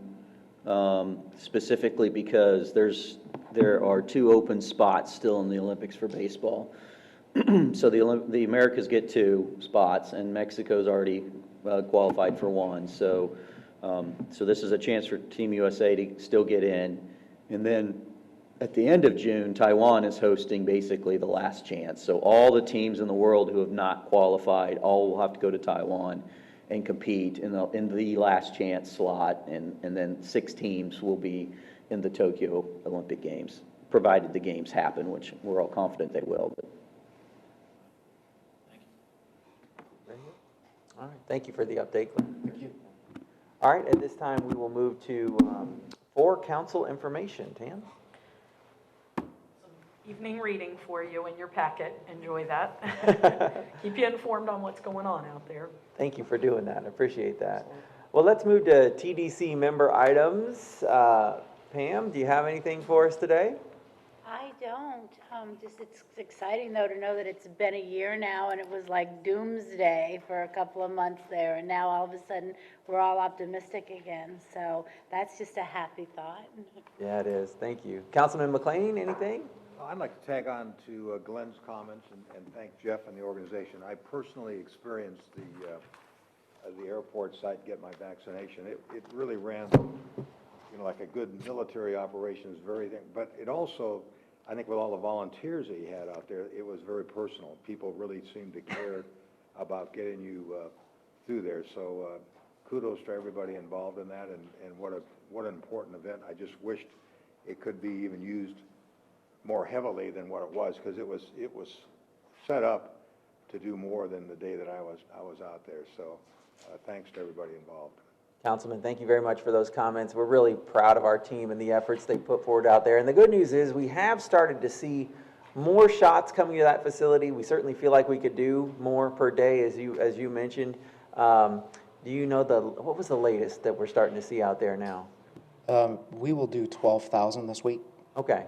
specifically because there are 2 open spots still in the Olympics for baseball. So the Americas get 2 spots, and Mexico's already qualified for 1. So this is a chance for Team USA to still get in. And then at the end of June, Taiwan is hosting basically the last chance. So all the teams in the world who have not qualified all will have to go to Taiwan and compete in the last chance slot, and then 6 teams will be in the Tokyo Olympic Games, provided the games happen, which we're all confident they will. But. All right, thank you for the update, Glenn. Thank you. All right, at this time, we will move to for council information. Tam? Evening reading for you in your packet. Enjoy that. Keep you informed on what's going on out there. Thank you for doing that. I appreciate that. Well, let's move to TDC member items. Pam, do you have anything for us today? I don't. Just it's exciting though to know that it's been a year now and it was like doomsday for a couple of months there. And now all of a sudden we're all optimistic again. So that's just a happy thought. Yeah, it is. Thank you. Councilman McLean, anything? I'd like to tag on to Glenn's comments and thank Jeff and the organization. I personally experienced the airport site get my vaccination. It really ran, like a good military operation is very thing, but it also, I think with all the volunteers that you had out there, it was very personal. People really seemed to care about getting you through there. So kudos to everybody involved in that, and what an important event. I just wished it could be even used more heavily than what it was, because it was set up to do more than the day that I was out there. So thanks to everybody involved. Councilman, thank you very much for those comments. We're really proud of our team and the efforts they put forward out there. And the good news is we have started to see more shots coming to that facility. We certainly feel like we could do more per day, as you mentioned. Do you know what was the latest that we're starting to see out there now? We will do 12,000 this week. Okay.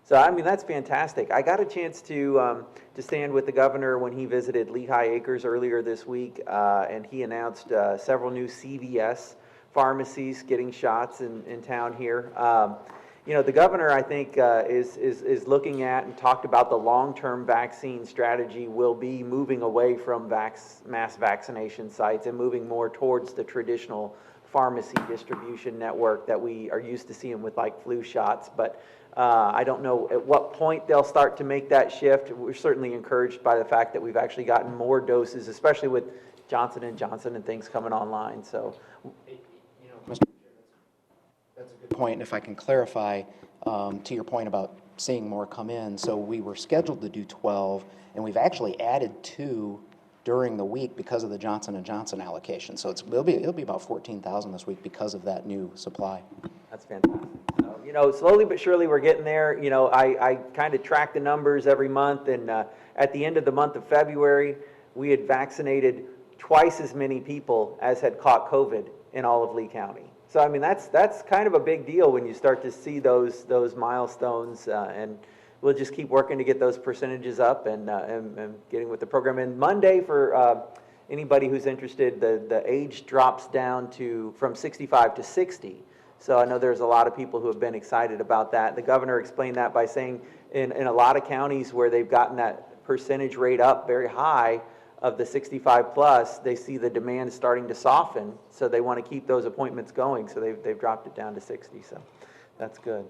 So, I mean, that's fantastic. I got a chance to stand with the governor when he visited Lehigh Acres earlier this week, and he announced several new CVS pharmacies getting shots in town here. The governor, I think, is looking at and talked about the long-term vaccine strategy will be moving away from mass vaccination sites and moving more towards the traditional pharmacy distribution network that we are used to seeing with like flu shots. But I don't know at what point they'll start to make that shift. We're certainly encouraged by the fact that we've actually gotten more doses, especially with Johnson & Johnson and things coming online. So, Mr. Chair, that's a good point. And if I can clarify to your point about seeing more come in, so we were scheduled to do 12, and we've actually added 2 during the week because of the Johnson & Johnson allocation. So it'll be about 14,000 this week because of that new supply. That's fantastic. So, slowly but surely we're getting there. I kind of track the numbers every month, and at the end of the month of February, we had vaccinated twice as many people as had caught COVID in all of Lee County. So, I mean, that's kind of a big deal when you start to see those milestones, and we'll just keep working to get those percentages up and getting with the program. And Monday, for anybody who's interested, the age drops down from 65 to 60. So I know there's a lot of people who have been excited about that. The governor explained that by saying in a lot of counties where they've gotten that percentage rate up very high of the 65 plus, they see the demand starting to soften. So they want to keep those appointments going. So they've dropped it down to 60. So that's good.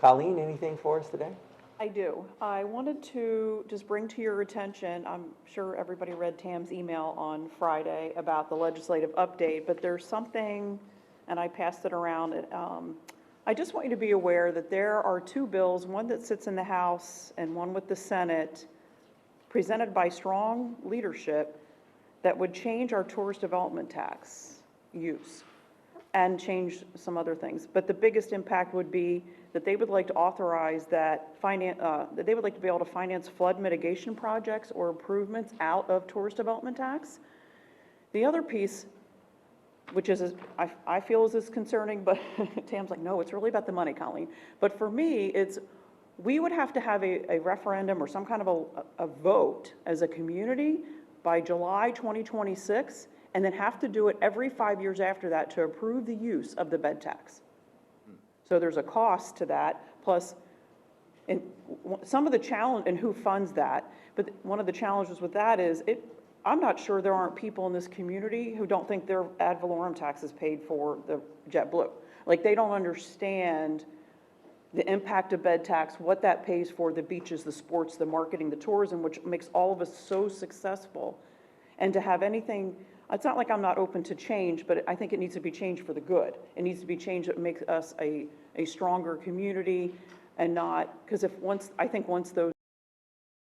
Colleen, anything for us today? I do. I wanted to just bring to your attention, I'm sure everybody read Tam's email on Friday about the legislative update, but there's something, and I passed it around. I just want you to be aware that there are 2 bills, one that sits in the House and one with the Senate, presented by strong leadership, that would change our tourist development tax use and change some other things. But the biggest impact would be that they would like to authorize that they would like to be able to finance flood mitigation projects or improvements out of tourist development tax. The other piece, which is, I feel is as concerning, but Tam's like, no, it's really about the money, Colleen. But for me, we would have to have a referendum or some kind of a vote as a community by July 2026, and then have to do it every 5 years after that to approve the use of the bed tax. So there's a cost to that, plus some of the challenge, and who funds that, but one of the challenges with that is, I'm not sure there aren't people in this community who don't think their ad valorem tax is paid for the JetBlue. Like, they don't understand the impact of bed tax, what that pays for the beaches, the sports, the marketing, the tourism, which makes all of us so successful. And to have anything, it's not like I'm not open to change, but I think it needs to be changed for the good. It needs to be changed that makes us a stronger community, and not, because I think once those,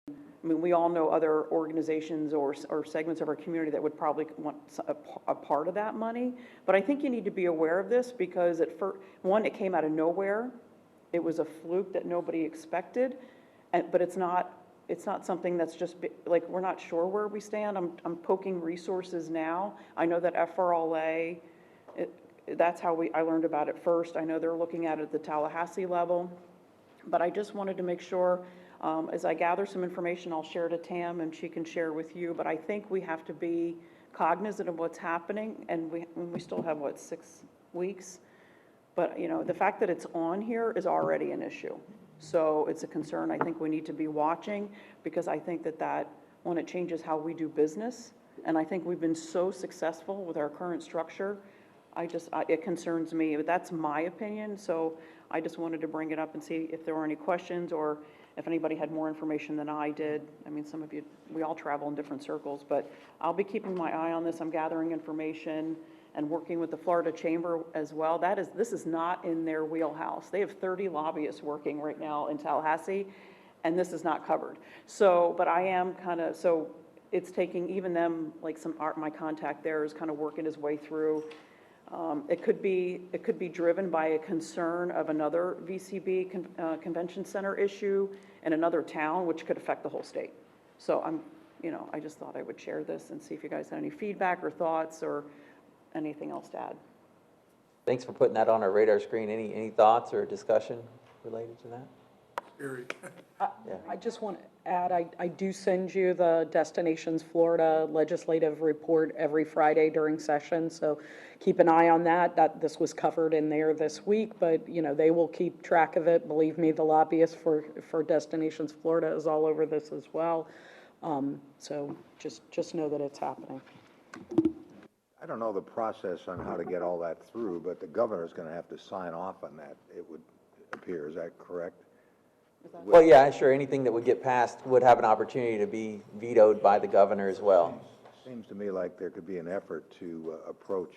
I mean, we all know other organizations or segments of our community that would probably want a part of that money. But I think you need to be aware of this, because it came out of nowhere. It was a fluke that nobody expected, but it's not something that's just like, we're not sure where we stand. I'm poking resources now. I know that FRLA, that's how I learned about it first. I know they're looking at it at the Tallahassee level. But I just wanted to make sure, as I gather some information, I'll share to Tam and she can share with you. But I think we have to be cognizant of what's happening, and we still have, what, 6 weeks? But, you know, the fact that it's on here is already an issue. So it's a concern I think we need to be watching, because I think that when it changes how we do business, and I think we've been so successful with our current structure, it concerns me, but that's my opinion. So I just wanted to bring it up and see if there were any questions, or if anybody had more information than I did. I mean, some of you, we all travel in different circles, but I'll be keeping my eye on this. I'm gathering information and working with the Florida Chamber as well. This is not in their wheelhouse. They have 30 lobbyists working right now in Tallahassee, and this is not covered. So, but I am so it's taking even them, like my contact there is kind of working his way through. It could be driven by a concern of another VCB convention center issue in another town, which could affect the whole state. So I just thought I would share this and see if you guys had any feedback or thoughts or anything else to add. Thanks for putting that on our radar screen. Any thoughts or discussion related to that? I just want to add, I do send you the Destinations Florida legislative report every Friday during session, so keep an eye on that. This was covered in there this week, but, you know, they will keep track of it. Believe me, the lobbyist for Destinations Florida is all over this as well. So just know that it's happening. I don't know the process on how to get all that through, but the governor's going to have to sign off on that, it would appear. Is that correct? Well, yeah, sure. Anything that would get passed would have an opportunity to be vetoed by the governor as well. Seems to me like there could be an effort to approach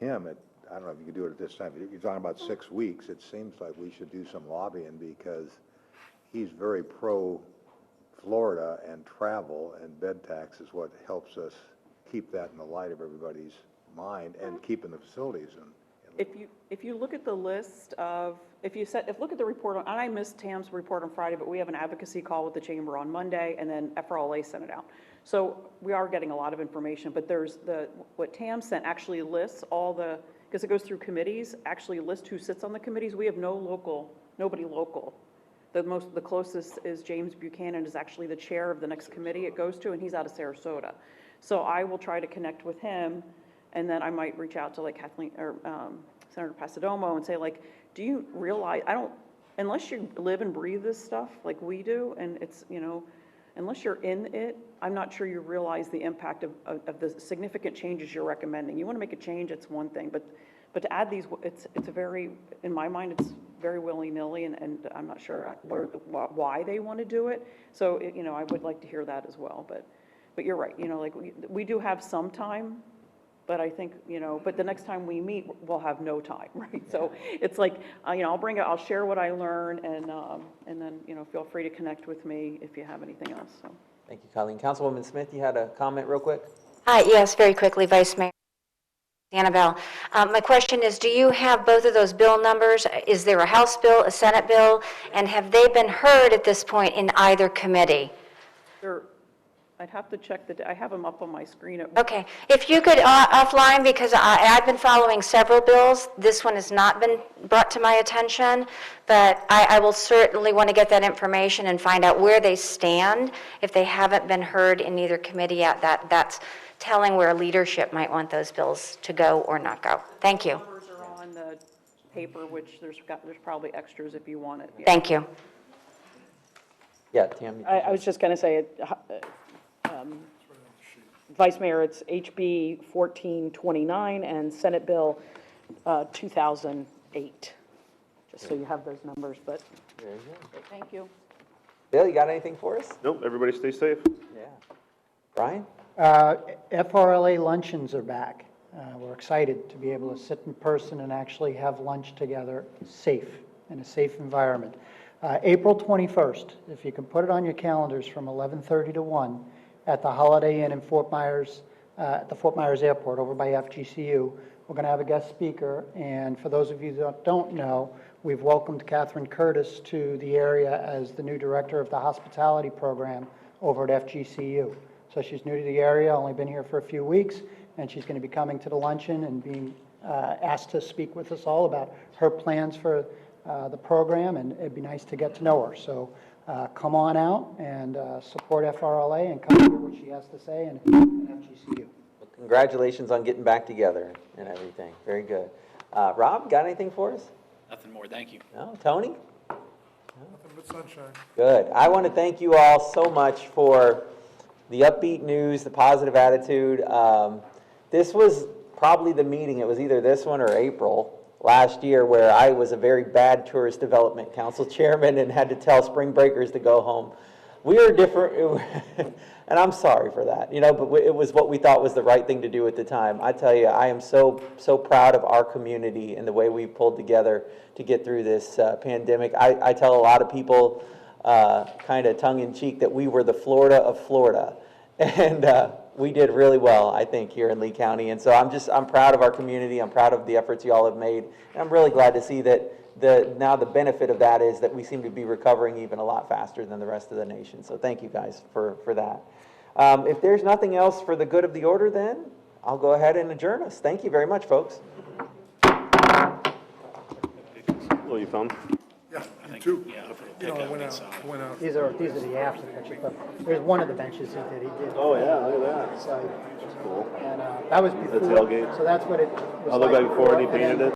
him I don't know if you could do it at this time. You're talking about 6 weeks. It seems like we should do some lobbying, because he's very pro-Florida, and travel and bed tax is what helps us keep that in the light of everybody's mind, and keeping the facilities in. If you look at the list of, look at the report, and I missed Tam's report on Friday, but we have an advocacy call with the chamber on Monday, and then FRLA sent it out. So we are getting a lot of information, but there's what Tam sent actually lists all because it goes through committees, actually lists who sits on the committees. We have nobody local. The closest is James Buchanan, is actually the chair of the next committee it goes to, and he's out of Sarasota. So I will try to connect with him, and then I might reach out to like Kathleen or Senator Pasadomo and say, like, do you realize, unless you live and breathe this stuff like we do, and it's, you know, unless you're in it, I'm not sure you realize the impact of the significant changes you're recommending. You want to make a change, it's one thing, but to add these, it's a very, in my mind, it's very willy-nilly, and I'm not sure why they want to do it. So, you know, I would like to hear that as well, but you're right, you know, like we do have some time, but I think, you know, but the next time we meet, we'll have no time, right? So it's like, you know, I'll share what I learn, and then, you know, feel free to connect with me if you have anything else, so. Thank you, Colleen. Councilwoman Smith, you had a comment real quick? Yes, very quickly, Vice Mayor Annabelle. My question is, do you have both of those bill numbers? Is there a House bill, a Senate bill, and have they been heard at this point in either committee? I'd have to check I have them up on my screen. Okay, if you could offline, because I've been following several bills. This one has not been brought to my attention, but I will certainly want to get that information and find out where they stand if they haven't been heard in either committee yet. That's telling where leadership might want those bills to go or not go. Thank you. The numbers are on the paper, which there's probably extras if you want it. Yeah. Thank you. Yeah, Tam. I was just going to say, Vice Mayor, it's HB 1429 and Senate Bill 2008, just so you have those numbers, but. There you go. Thank you. Bill, you got anything for us? Nope, everybody stay safe. Yeah. Brian? FRLA luncheons are back. We're excited to be able to sit in person and actually have lunch together in a safe environment. April 21st, if you can put it on your calendars, from 11:30 to 1 at the Holiday Inn in Fort Myers, at the Fort Myers Airport over by FGCU. We're going to have a guest speaker, and for those of you that don't know, we've welcomed Catherine Curtis to the area as the new director of the hospitality program over at FGCU. So she's new to the area, only been here for a few weeks, and she's going to be coming to the luncheon and being asked to speak with us all about her plans for the program, and it'd be nice to get to know her. So come on out and support FRLA and come hear what she has to say and FGCU. Congratulations on getting back together and everything. Very good. Rob, got anything for us? Nothing more, thank you. No? Tony? Nothing but sunshine. Good. I want to thank you all so much for the upbeat news, the positive attitude. This was probably the meeting, it was either this one or April last year, where I was a very bad tourist development council chairman and had to tell spring breakers to go home. We are different, and I'm sorry for that, but it was what we thought was the right thing to do at the time. I tell you, I am so proud of our community and the way we pulled together to get through this pandemic. I tell a lot of people, kind of tongue-in-cheek, that we were the Florida of Florida, and we did really well, I think, here in Lee County. And so I'm proud of our community. I'm proud of the efforts you all have made, and I'm really glad to see that now the benefit of that is that we seem to be recovering even a lot faster than the rest of the nation. So thank you guys for that. If there's nothing else for the good of the order, then I'll go ahead and adjourn us. Thank you very much, folks. Well, you found? Yeah, you too. I went out. These are the after pictures, but there's one of the benches that he did. Oh, yeah, look at that. So, That's cool. and that was before. The tailgate. So that's what it was I'll look like back before and he and then painted it.